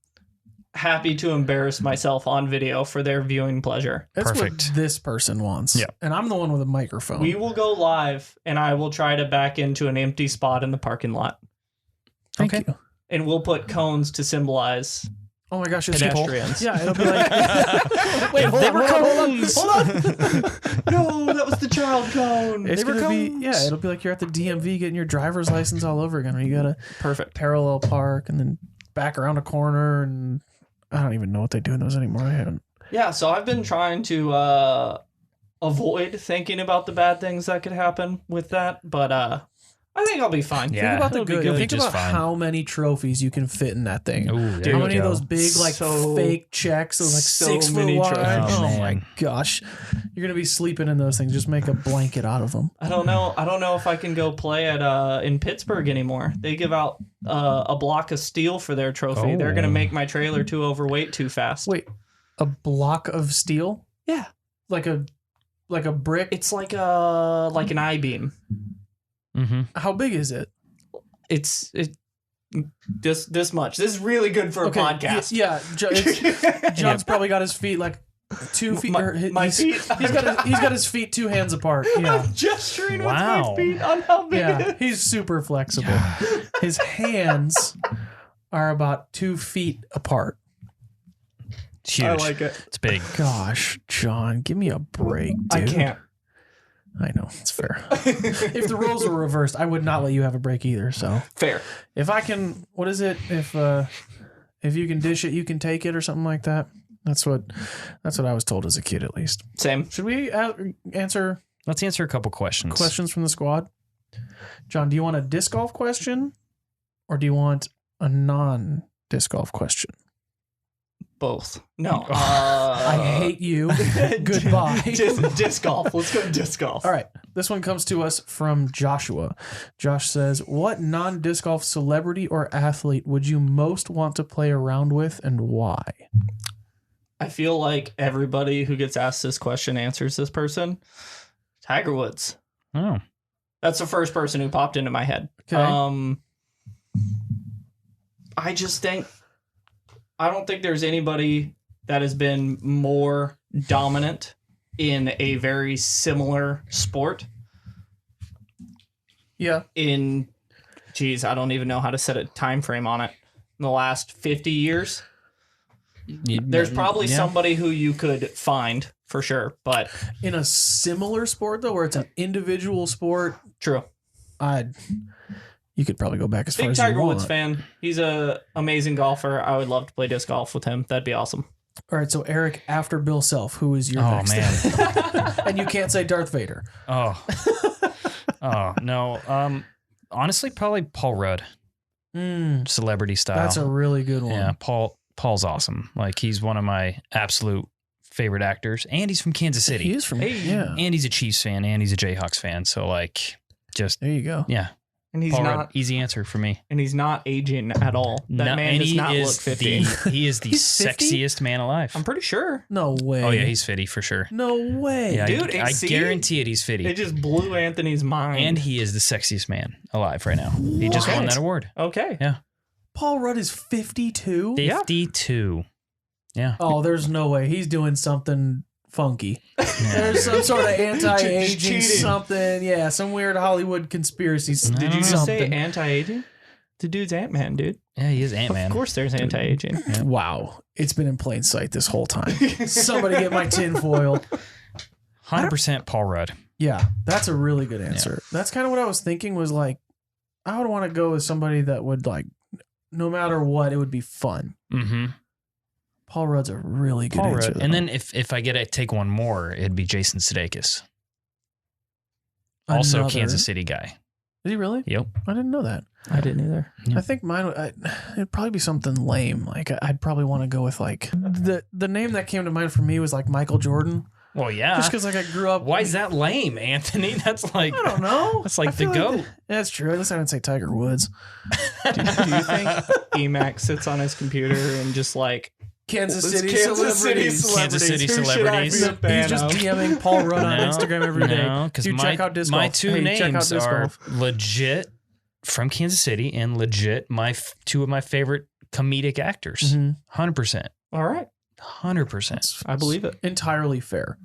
S2: happy to embarrass myself on video for their viewing pleasure.
S1: That's
S3: Perfect.
S1: what this person wants.
S3: Yeah.
S1: And I'm the one with a microphone.
S2: We will go live, and I will try to back into an empty spot in the parking lot.
S1: Thank
S3: Okay.
S1: you.
S2: And we'll put cones to symbolize
S1: Oh my gosh, it's
S2: pedestrians.
S1: Yeah, it'll be like wait, hold on.
S2: No, that was the child cone.
S1: It's
S3: They were
S1: gonna be
S3: cones.
S1: it'll be like you're at the DMV getting your driver's license all over again. Where you gotta
S2: Perfect.
S1: parallel park and then back around a corner, and I don't even know what they do in those anymore. I haven't.
S2: Yeah, so I've been trying to avoid thinking about the bad things that could happen with that, but I think I'll be fine.
S3: Yeah.
S1: Think about the
S3: It'll be
S1: good.
S3: good.
S1: Think
S3: Just
S1: about
S3: fine.
S1: how many trophies you can fit in that thing.
S3: Ooh,
S2: Dude,
S1: How many of those big,
S2: So-
S1: fake checks, those
S2: so
S1: 6 foot
S2: many
S1: wide?
S2: trophies.
S1: Oh,
S3: Oh,
S1: my
S3: man.
S1: gosh, you're gonna be sleeping in those things. Just make a blanket out of them.
S2: I don't know if I can go play at in Pittsburgh anymore. They give out a block of steel for their trophy. They're gonna
S3: Oh.
S2: make my trailer too overweight too fast.
S1: Wait, a block of steel,
S2: Yeah,
S1: like a brick.
S2: it's like an I-beam.
S3: Mm-hmm.
S1: How big is it?
S2: It's this much. This is really good for a podcast.
S1: Yeah, John's probably got his feet like 2 feet.
S2: My feet.
S1: He's got his feet 2 hands apart. Yeah,
S2: I'm gesturing
S3: Wow.
S2: with my feet on how big it
S1: yeah.
S2: is.
S1: He's super flexible. His hands are about 2 feet apart.
S3: It's huge.
S2: I like it.
S3: It's big.
S1: Gosh, John, give me a break, dude.
S2: I can't.
S1: I know, it's fair. If the roles were reversed, I would not let you have a break either. So
S2: Fair.
S1: if I can, what is it? If you can dish it, you can take it, or something like that. That's what I was told as a kid, at least.
S2: Same.
S1: Should we answer
S3: Let's answer a couple questions.
S1: questions from the squad? John, do you want a disc golf question, or do you want a non-disc golf question?
S2: Both. No.
S1: I hate you. Goodbye.
S2: Disc golf. Let's go disc golf.
S1: All right. This one comes to us from Joshua. Josh says, what non-disc golf celebrity or athlete would you most want to play around with, and why?
S2: I feel like everybody who gets asked this question answers this person. Tiger Woods.
S3: Oh.
S2: That's the first person who popped into my head.
S1: Okay.
S2: I just think I don't think there's anybody that has been more dominant in a very similar sport
S1: Yeah.
S2: I don't even know how to set a time frame on it. In the last 50 years, there's probably somebody who you could find for sure, but
S1: In a similar sport, though, where it's an individual sport,
S2: true.
S1: you could probably go back as far
S2: Big
S1: as
S2: Tiger
S1: you
S2: Woods
S1: want.
S2: fan. He's a amazing golfer. I would love to play disc golf with him. That'd be awesome.
S1: All right. So, Eric, after Bill Self, who is your
S3: Oh,
S1: next?
S3: man.
S1: And you can't say Darth Vader.
S3: Oh. Oh, no. Honestly, probably Paul Rudd. Celebrity style.
S1: That's a really good one.
S3: Yeah, Paul's awesome. Like, he's one of my absolute favorite actors, and he's from Kansas City.
S1: He is from yeah.
S3: And he's a Chiefs fan, and he's a Jayhawks fan. So, like, just,
S1: There you go.
S3: yeah.
S2: And he's
S3: Paul
S2: not
S3: Rudd, easy answer for me.
S2: and he's not aging at all. That
S3: No,
S2: man
S3: and
S2: does
S3: he
S2: not
S3: is
S2: look 50.
S3: He is the
S1: He's 50?
S3: sexiest man alive.
S2: I'm pretty sure.
S1: No way.
S3: Oh, yeah, he's fitty for sure.
S1: No way.
S3: Yeah,
S2: Dude,
S3: I
S2: see?
S3: guarantee it, he's fitty.
S2: It just blew Anthony's mind.
S3: And he is the sexiest man alive right now. He just won
S2: What?
S3: that award.
S2: okay.
S3: Yeah.
S1: Paul Rudd is 52.
S3: 52. Yeah.
S1: Oh, there's no way. He's doing something funky.
S3: Yeah.
S1: There's some sort of anti-aging
S2: cheating.
S1: something. Yeah, some weird Hollywood conspiracy.
S2: Did you just say
S1: something.
S2: anti-aging? The dude's Ant-Man, dude.
S3: Yeah, he is Ant-Man.
S2: Of course there's anti-aging.
S1: Wow. It's been in plain sight this whole time. Somebody get my tinfoil.
S3: 100% Paul Rudd.
S1: Yeah, that's a really good answer. That's kind of what I was thinking was like, I would want to go with somebody that would like, no matter what, it would be fun.
S3: Mm-hmm.
S1: Paul Rudd's a really good
S3: Paul
S1: answer.
S3: Rudd. And then if I get to take one more, it'd be Jason Sudeikis. Also
S1: Another-
S3: Kansas City guy.
S1: Is he really?
S3: Yep.
S1: I didn't know that.
S2: I didn't either.
S1: I think mine it'd probably be something lame. Like I'd probably want to go with like the name that came to mind for me was like Michael Jordan.
S3: Well, yeah.
S1: Just because like I grew up.
S3: Why is that lame, Anthony? That's like
S1: I don't know.
S3: That's like
S1: I
S3: the
S1: feel
S3: GOAT.
S1: That's true. At least I didn't say Tiger Woods.
S2: Do you think Emac sits on his computer and just like
S1: Kansas City celebrities.
S3: Kansas City
S2: Who should I
S3: celebrities.
S2: be a fan
S1: He's just
S2: of?
S1: DMing Paul Rudd on Instagram every day.
S3: No, because
S1: Dude, check out Disc
S3: my
S1: Golf.
S3: two
S1: Hey, check out
S3: names
S1: Disc
S3: are
S1: Golf.
S3: legit from Kansas City and legit two of my favorite comedic actors. 100%.
S2: All right.
S3: 100%.
S2: I believe it.
S1: Entirely fair.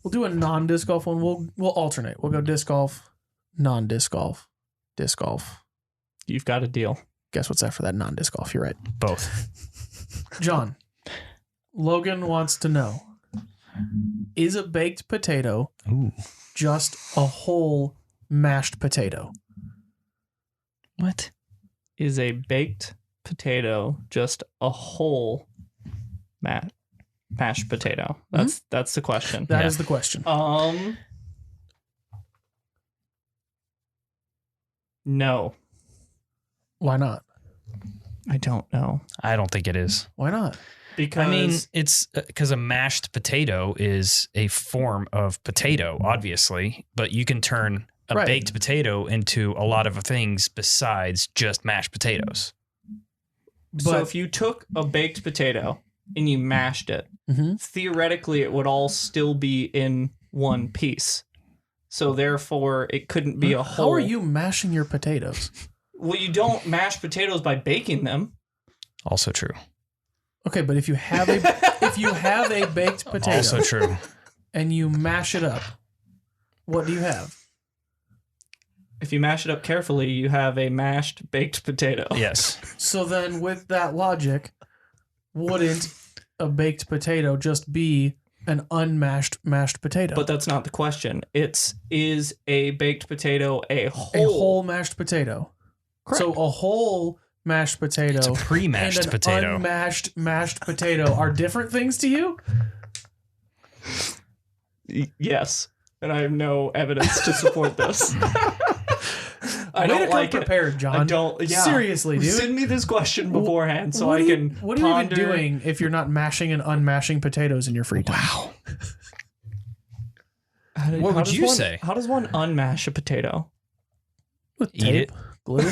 S1: We'll do a non-disc golf one. We'll alternate. We'll go disc golf, non-disc golf, disc golf.
S2: You've got a deal.
S1: Guess what's after that non-disc golf? You're right.
S3: Both.
S1: John, Logan wants to know, is a baked potato just a whole mashed potato?
S3: What?
S2: Is a baked potato just a whole mashed potato? That's the question.
S1: That is the question.
S2: No.
S1: Why not?
S2: I don't know.
S3: I don't think it is.
S1: Why not?
S2: Because
S3: I mean, it's because a mashed potato is a form of potato, obviously, but you can turn a
S1: Right.
S3: baked potato into a lot of things besides just mashed potatoes.
S2: so
S1: But-
S2: if you took a baked potato and you mashed it, theoretically it would all still be in one piece. So therefore it couldn't be a whole.
S1: How are you mashing your potatoes?
S2: Well, you don't mash potatoes by baking them.
S3: Also true.
S1: Okay, but if you have a baked potato
S3: Also true.
S1: and you mash it up, what do you have?
S2: If you mash it up carefully, you have a mashed baked potato.
S3: Yes.
S1: So then with that logic, wouldn't a baked potato just be an unmashed mashed potato?
S2: But that's not the question. Is a baked potato a
S1: a
S2: whole?
S1: whole mashed potato.
S2: Correct.
S1: So a whole mashed potato
S3: It's a pre-mashed
S1: and an
S3: potato.
S1: unmashed mashed potato are different things to you?
S2: Yes, and I have no evidence to support this. I
S1: Way to
S2: don't
S1: come
S2: like
S1: prepared,
S2: it.
S1: John.
S2: I don't. Yeah.
S1: Seriously, dude.
S2: Send me this question beforehand so
S1: What
S2: I
S1: are you-
S2: can.
S1: What are you even
S2: ponder.
S1: doing if you're not mashing and unmashing potatoes in your free time?
S3: Wow.
S2: How
S3: would
S2: does
S3: you
S2: one-
S3: say?
S2: How does one unmash a potato?
S1: With
S3: Eat
S1: tape,
S3: it.
S1: glue.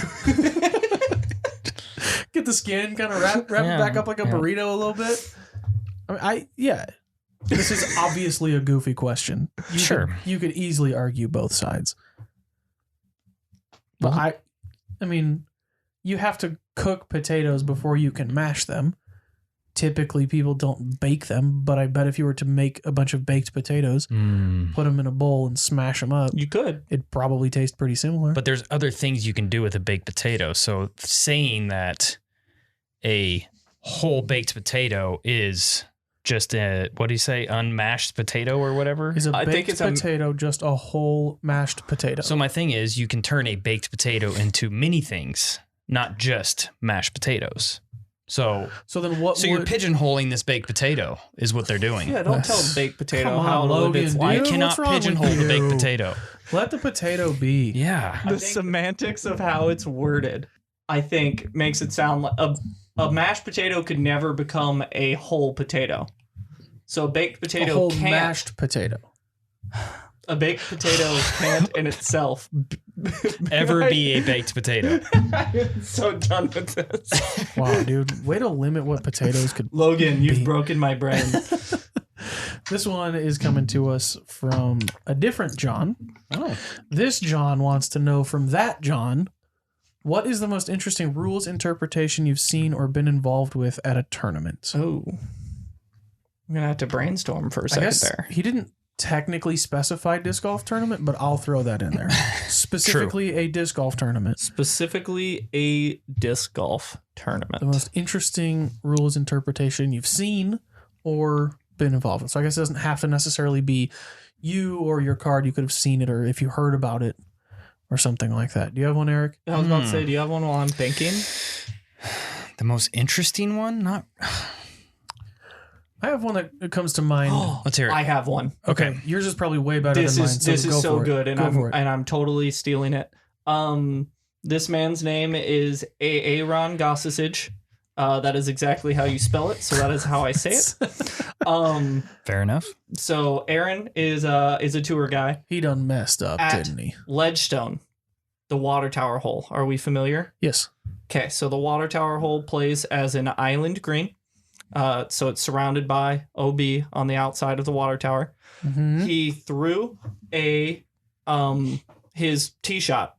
S1: Get the skin, kind of wrap
S3: Yeah,
S1: it back up like a
S3: yeah.
S1: burrito a little bit. Yeah. This is obviously a goofy question.
S3: Sure.
S1: You could easily argue both sides. But I mean, you have to cook potatoes before you can mash them. Typically, people don't bake them, but I bet if you were to make a bunch of baked potatoes, put them in a bowl and smash them up,
S2: You could.
S1: it'd probably taste pretty similar.
S3: But there's other things you can do with a baked potato. So saying that a whole baked potato is just a, what do you say, unmashed potato or whatever?
S1: Is a
S2: I think
S1: baked
S2: it's a-
S1: potato just a whole mashed potato?
S3: So my thing is you can turn a baked potato into many things, not just mashed potatoes. So
S1: then what?
S3: you're pigeonholing this baked potato is what they're doing.
S2: Yeah, don't tell a baked potato
S1: Come on,
S2: how to live its
S1: Logan,
S2: life.
S3: You
S1: dude.
S3: cannot
S1: what's wrong with
S3: pigeonhole the baked
S1: you?
S3: potato.
S1: Let the potato be.
S3: Yeah.
S2: The semantics of how it's worded, I think, makes it sound like a mashed potato could never become a whole potato. So a baked
S1: A
S2: potato
S1: whole
S2: can't.
S1: mashed potato.
S2: A baked potato can't in itself
S3: Ever be a baked potato.
S2: I'm so done with this.
S1: Wow, dude. Way to limit what potatoes could.
S2: Logan, you've
S1: Be.
S2: broken my brain.
S1: This one is coming to us from a different John.
S3: Oh.
S1: This John wants to know from that John, what is the most interesting rules interpretation you've seen or been involved with at a tournament?
S2: Oh. I'm going to have to brainstorm for a
S1: I
S2: second
S1: guess
S2: there.
S1: he didn't technically specify disc golf tournament, but I'll throw that in there. Specifically a disc golf tournament.
S2: Specifically, a disc golf tournament.
S1: The most interesting rules interpretation you've seen or been involved with. So I guess it doesn't have to necessarily be you or your card. You could have seen it or if you heard about it or something like that. Do you have one, Eric?
S2: I was about to say, do you have one while I'm thinking?
S3: The most interesting one? Not.
S1: I have one that comes to mind.
S3: Let's hear it.
S2: I have one.
S1: Okay, yours is probably way better
S2: This
S1: than
S2: is
S1: mine.
S2: this
S1: go
S2: is so
S1: for it.
S2: good, and
S1: Go for it.
S2: I'm totally stealing it. This man's name is Aaron Gossage. That is exactly how you spell it, so that is how I say it.
S3: Fair enough.
S2: So Aaron is a tour guy.
S1: He done messed up,
S2: At
S1: didn't he?
S2: Ledgestone, the water tower hole. Are we familiar?
S1: Yes.
S2: Okay, so the water tower hole plays as an island green. So it's surrounded by OB on the outside of the water tower.
S1: Mm-hmm.
S2: He threw his tee shot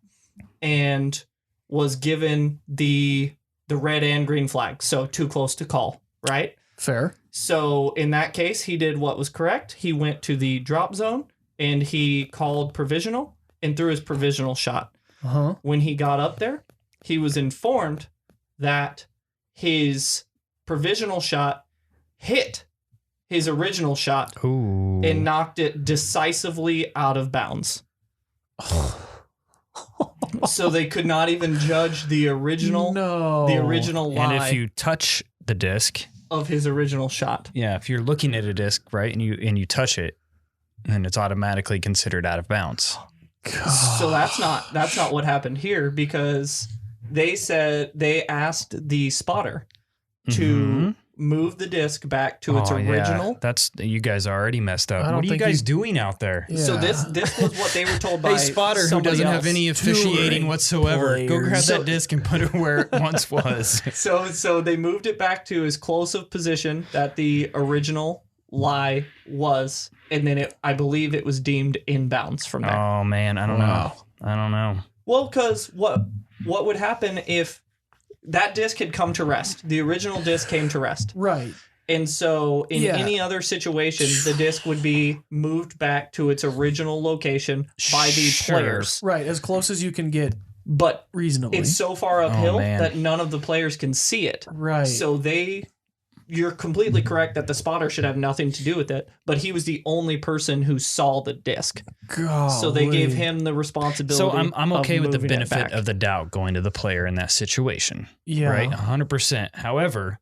S2: and was given the red and green flag. So too close to call, right?
S1: Fair.
S2: So in that case, he did what was correct. He went to the drop zone and he called provisional and threw his provisional shot.
S1: Uh-huh.
S2: When he got up there, he was informed that his provisional shot hit his original shot
S3: Ooh.
S2: and knocked it decisively out of bounds. So they could not even judge the original lie
S3: And if you touch the disc,
S2: of his original shot.
S3: yeah, if you're looking at a disc, right, and you touch it, then it's automatically considered out of bounds.
S2: So that's not what happened here, because they said they asked the spotter to move the disc back to its original.
S3: Yeah. That's, you guys are already messed
S1: I
S3: up.
S1: don't
S3: What are you
S1: think
S3: guys
S1: he's-
S3: doing out there?
S1: Yeah.
S2: So this was what they were told by
S3: Hey, spotter who
S2: somebody
S3: doesn't
S2: else.
S3: have any officiating
S1: Touring
S3: whatsoever. Go grab
S1: players.
S3: that disc and put it where it once was.
S2: So they moved it back to as close of position that the original lie was, and then I believe it was deemed inbounds from there.
S3: Oh man, I don't know. I don't know.
S2: Well, because what would happen if that disc had come to rest? The original disc came to rest.
S1: Right.
S2: And so in
S1: Yeah.
S2: any other situation, the disc would be moved back to its original location by the
S3: Sure.
S2: players.
S1: Right. As close as you can get
S2: But
S1: reasonably.
S2: it's so far uphill
S3: man.
S2: that none of the players can see it.
S1: right.
S2: So you're completely correct that the spotter should have nothing to do with it, but he was the only person who saw the disc. So they gave him the responsibility.
S3: So I'm okay
S2: of
S3: with the
S2: moving it
S3: benefit
S2: back.
S3: of the doubt going to the player in that situation.
S1: Yeah.
S3: Right? 100%. However,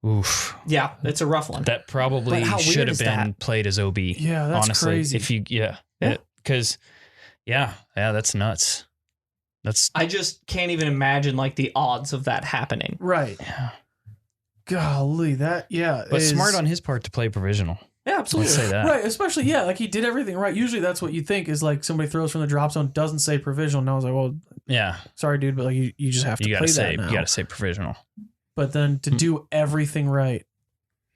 S3: oof.
S2: Yeah, it's a rough one.
S3: That probably
S2: But how
S3: should
S2: weird
S3: have
S2: is
S3: been
S2: that?
S3: played as OB.
S1: Yeah, that's
S3: honestly.
S1: crazy.
S3: If you because that's nuts. That's
S2: I just can't even imagine like the odds of that happening.
S1: Right.
S3: yeah.
S1: Golly, that
S3: But smart on his part to play provisional.
S2: Yeah, absolutely.
S3: Let's say that.
S1: Right, especially like he did everything right. Usually that's what you think is like somebody throws from the drop zone, doesn't say provisional. And I was like, well,
S3: Yeah.
S1: sorry, dude, but like you just have to
S3: You
S1: play
S3: gotta say
S1: that now.
S3: you gotta say provisional.
S1: But then to do everything right,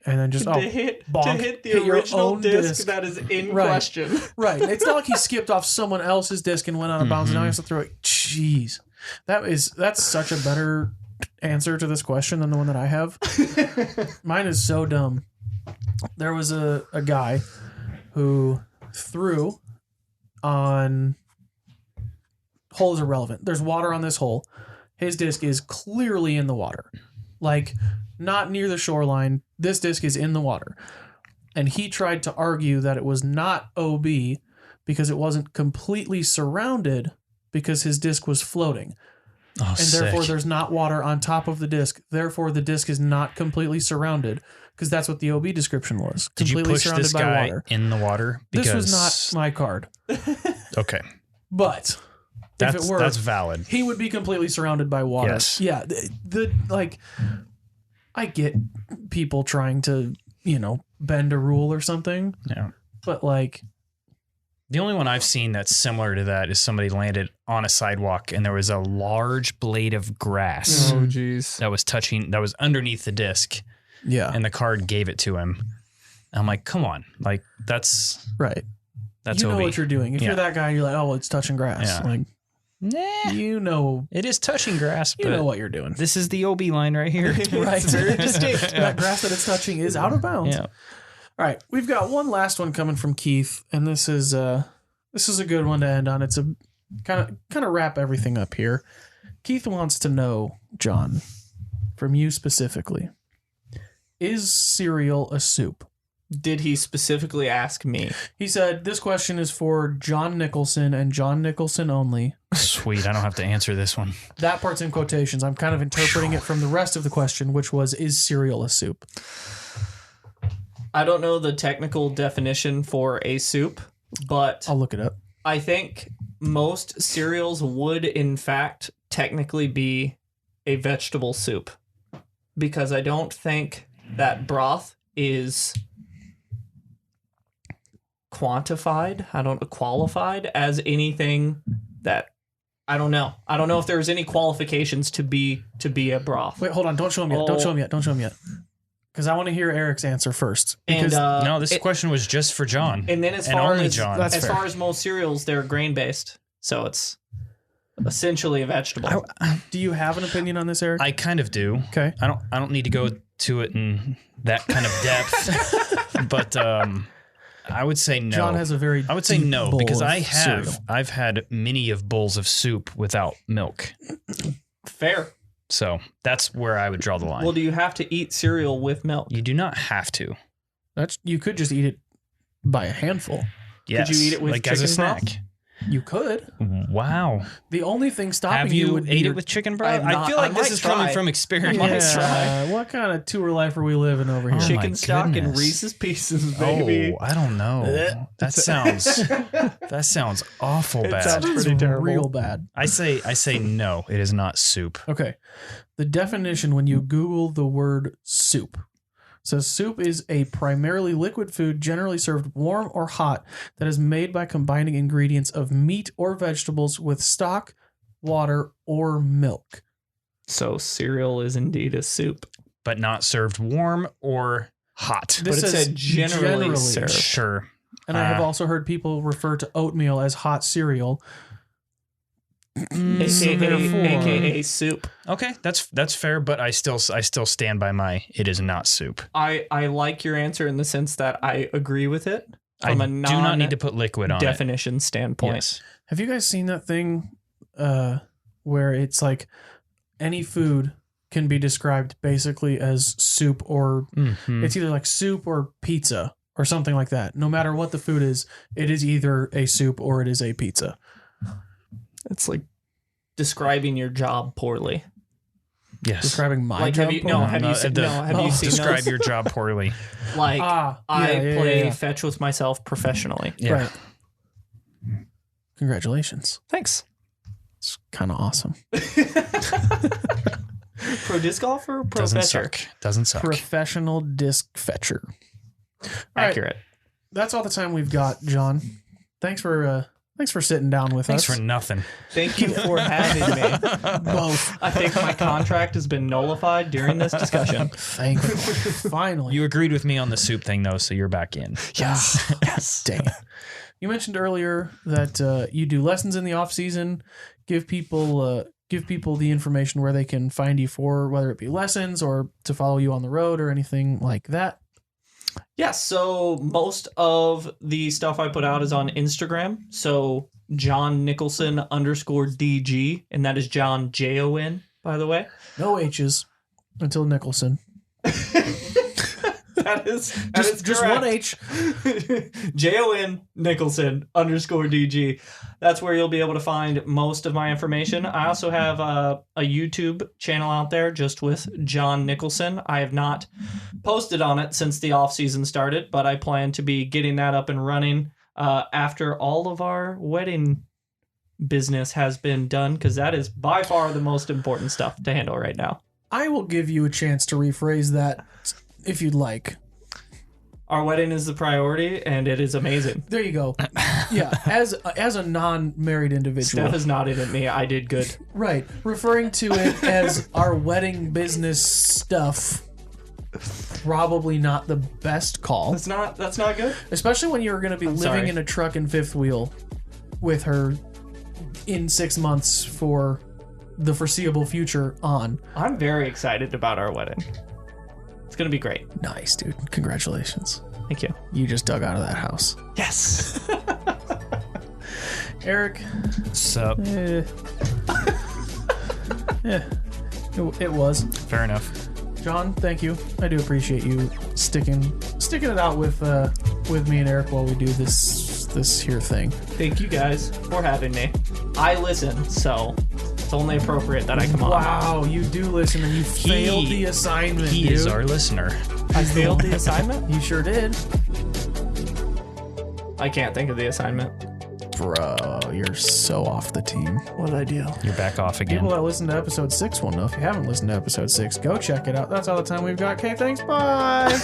S1: and then just
S2: to hit the
S1: hit your
S2: original
S1: own
S2: disc,
S1: disc.
S2: that is in
S1: Right.
S2: question.
S1: right. It's not like he skipped off someone else's disc and went out of bounds, and now he has to throw it. Jeez, that's such a better answer to this question than the one that I have. Mine is so dumb. There was a guy who threw on holes irrelevant. There's water on this hole. His disc is clearly in the water, like not near the shoreline. This disc is in the water. And he tried to argue that it was not OB because it wasn't completely surrounded because his disc was floating.
S3: Oh,
S1: And therefore there's not water on top of the disc. Therefore the disc is not completely surrounded because that's what the OB description was.
S3: Did you
S1: Completely
S3: push
S1: surrounded
S3: this
S1: by
S3: guy
S1: water.
S3: in the water?
S1: This was not my card.
S3: Okay.
S1: But
S3: That's
S1: if it were,
S3: that's valid.
S1: he would be completely surrounded by water.
S3: Yes.
S1: Yeah. The like, I get people trying to, bend a rule or something.
S3: Yeah.
S1: But like,
S3: The only one I've seen that's similar to that is somebody landed on a sidewalk and there was a large blade of grass
S2: jeez.
S3: that was underneath the disc,
S1: yeah.
S3: and the card gave it to him. I'm like, come on, like that's
S1: Right.
S3: that's
S1: you know
S3: OB.
S1: what you're doing. If
S3: Yeah.
S1: you're that guy, you're like, oh, well, it's touching grass.
S3: Yeah.
S1: Like,
S3: Nah, it is touching grass,
S1: you
S3: but
S1: know what you're doing.
S3: this is the OB line right here.
S1: Right.
S2: It's very distinct.
S1: That grass that it's touching is out of bounds.
S3: Yeah.
S1: All right, we've got one last one coming from Keith, and this is a good one to end on. It's a kind of wrap everything up here. Keith wants to know, John, from you specifically, is cereal a soup?
S2: Did he specifically ask me?
S1: He said this question is for Jon Nicholson and Jon Nicholson only.
S3: Sweet, I don't have to answer this one.
S1: That part's in quotations. I'm kind of interpreting it from the rest of the question, which was, is cereal a soup?
S2: I don't know the technical definition for a soup, but
S1: I'll look it up.
S2: I think most cereals would, in fact, technically be a vegetable soup, because I don't think that broth is qualified as anything that I don't know. I don't know if there's any qualifications to be a broth.
S1: Wait, hold on. Don't show him yet. Don't show him yet. Because I want to hear Eric's answer first. Because
S3: no, this question was just for John.
S2: And then as far as most cereals, they're grain based, so it's essentially a vegetable.
S1: Do you have an opinion on this, Eric?
S3: I kind of do.
S1: Okay.
S3: I don't need to go to it in that kind of depth, but I would say no.
S1: John has a very
S3: I would say no because
S1: cereal.
S3: I've had many of bowls of soup without milk.
S2: Fair.
S3: So that's where I would draw the line.
S2: Well, do you have to eat cereal with milk?
S3: You do not have to.
S1: You could just eat it by a handful.
S3: Yes.
S2: Could you eat it with chicken
S3: as a snack?
S2: broth?
S1: You could.
S3: Wow.
S1: The only thing stopping
S3: Have
S1: you
S3: you
S1: would
S3: ate
S1: be
S3: it with chicken broth?
S2: I
S3: feel like
S2: might
S3: this is
S2: try.
S3: coming from experience.
S1: What kind of tour life are we living over here?
S3: Oh,
S2: Chicken
S3: my
S2: stock and
S3: goodness.
S2: Reese's Pieces, baby.
S3: Oh, I don't know. That sounds awful bad.
S2: sounds
S1: It's
S2: pretty terrible.
S1: real bad.
S3: I say no. It is not soup.
S1: Okay. The definition when you Google the word soup says soup is a primarily liquid food generally served warm or hot that is made by combining ingredients of meat or vegetables with stock, water, or milk.
S2: So cereal is indeed a soup.
S3: But not served warm or hot.
S2: But it
S1: says
S2: said generally served.
S3: Sure.
S1: And I have also heard people refer to oatmeal as hot cereal.
S2: AKA soup.
S3: Okay, that's fair, but I still stand by my it is not soup.
S2: I like your answer in the sense that I agree with it from
S3: I
S2: a
S3: do not need to put liquid on
S2: definition standpoint.
S3: Yes.
S1: Have you guys seen that thing where it's like any food can be described basically as soup or it's either like soup or pizza or something like that. No matter what the food is, it is either a soup or it is a pizza.
S2: It's like describing your job poorly.
S3: Yes.
S1: Describing my
S2: Like,
S1: job.
S2: have you seen
S3: describe
S2: those?
S3: your job poorly.
S2: Like, I
S1: yeah,
S2: play
S1: yeah.
S2: fetch with myself professionally.
S3: Yeah.
S1: Right. Congratulations.
S2: Thanks.
S1: It's kind of awesome.
S2: Pro disc golf or pro fetcher?
S3: Doesn't suck.
S1: Professional disc fetcher. All right.
S2: Accurate.
S1: That's all the time we've got, John. Thanks for sitting down with
S3: Thanks
S1: us.
S3: for nothing.
S2: Thank you for having me.
S1: Both.
S2: I think my contract has been nullified during this discussion.
S1: Thankfully. Finally.
S3: You agreed with me on the soup thing though, so you're back in.
S1: Yes. Yes. Dang it. You mentioned earlier that you do lessons in the off season. Give people the information where they can find you for whether it be lessons or to follow you on the road or anything like that.
S2: Yes, so most of the stuff I put out is on Instagram. So Jon Nicholson _DG, and that is John Jon, by the way.
S1: No H's until Nicholson.
S2: That is
S1: Just one H.
S2: Jon Nicholson _DG. That's where you'll be able to find most of my information. I also have a YouTube channel out there just with Jon Nicholson. I have not posted on it since the off season started, but I plan to be getting that up and running after all of our wedding business has been done, because that is by far the most important stuff to handle right now.
S1: I will give you a chance to rephrase that if you'd like.
S2: Our wedding is the priority, and it is amazing.
S1: There you go. Yeah, as a non-married individual.
S2: Steph is nodding at me. I did good.
S1: Right. Referring to it as our wedding business stuff, probably not the best call.
S2: That's not good.
S1: Especially when you're going to be living
S2: sorry.
S1: in a truck and fifth wheel with her in 6 months for the foreseeable future on.
S2: I'm very excited about our wedding. It's going to be great.
S1: Nice, dude. Congratulations.
S2: Thank you.
S1: You just dug out of that house.
S2: Yes.
S1: Eric.
S3: Sup?
S1: Yeah. It was.
S3: Fair enough.
S1: John, thank you. I do appreciate you sticking it out with me and Eric while we do this here thing.
S2: Thank you guys for having me. I listen, so it's only appropriate that I come on.
S1: Wow, you do listen and you failed the assignment,
S3: He
S1: dude.
S3: is our listener.
S2: I failed the assignment?
S1: You sure did.
S2: I can't think of the assignment.
S1: Bro, you're so off the team. What did I do?
S3: You're back off again.
S1: People that listen to episode 6 will know. If you haven't listened to episode 6, go check it out. That's all the time we've got. Okay, thanks. Bye.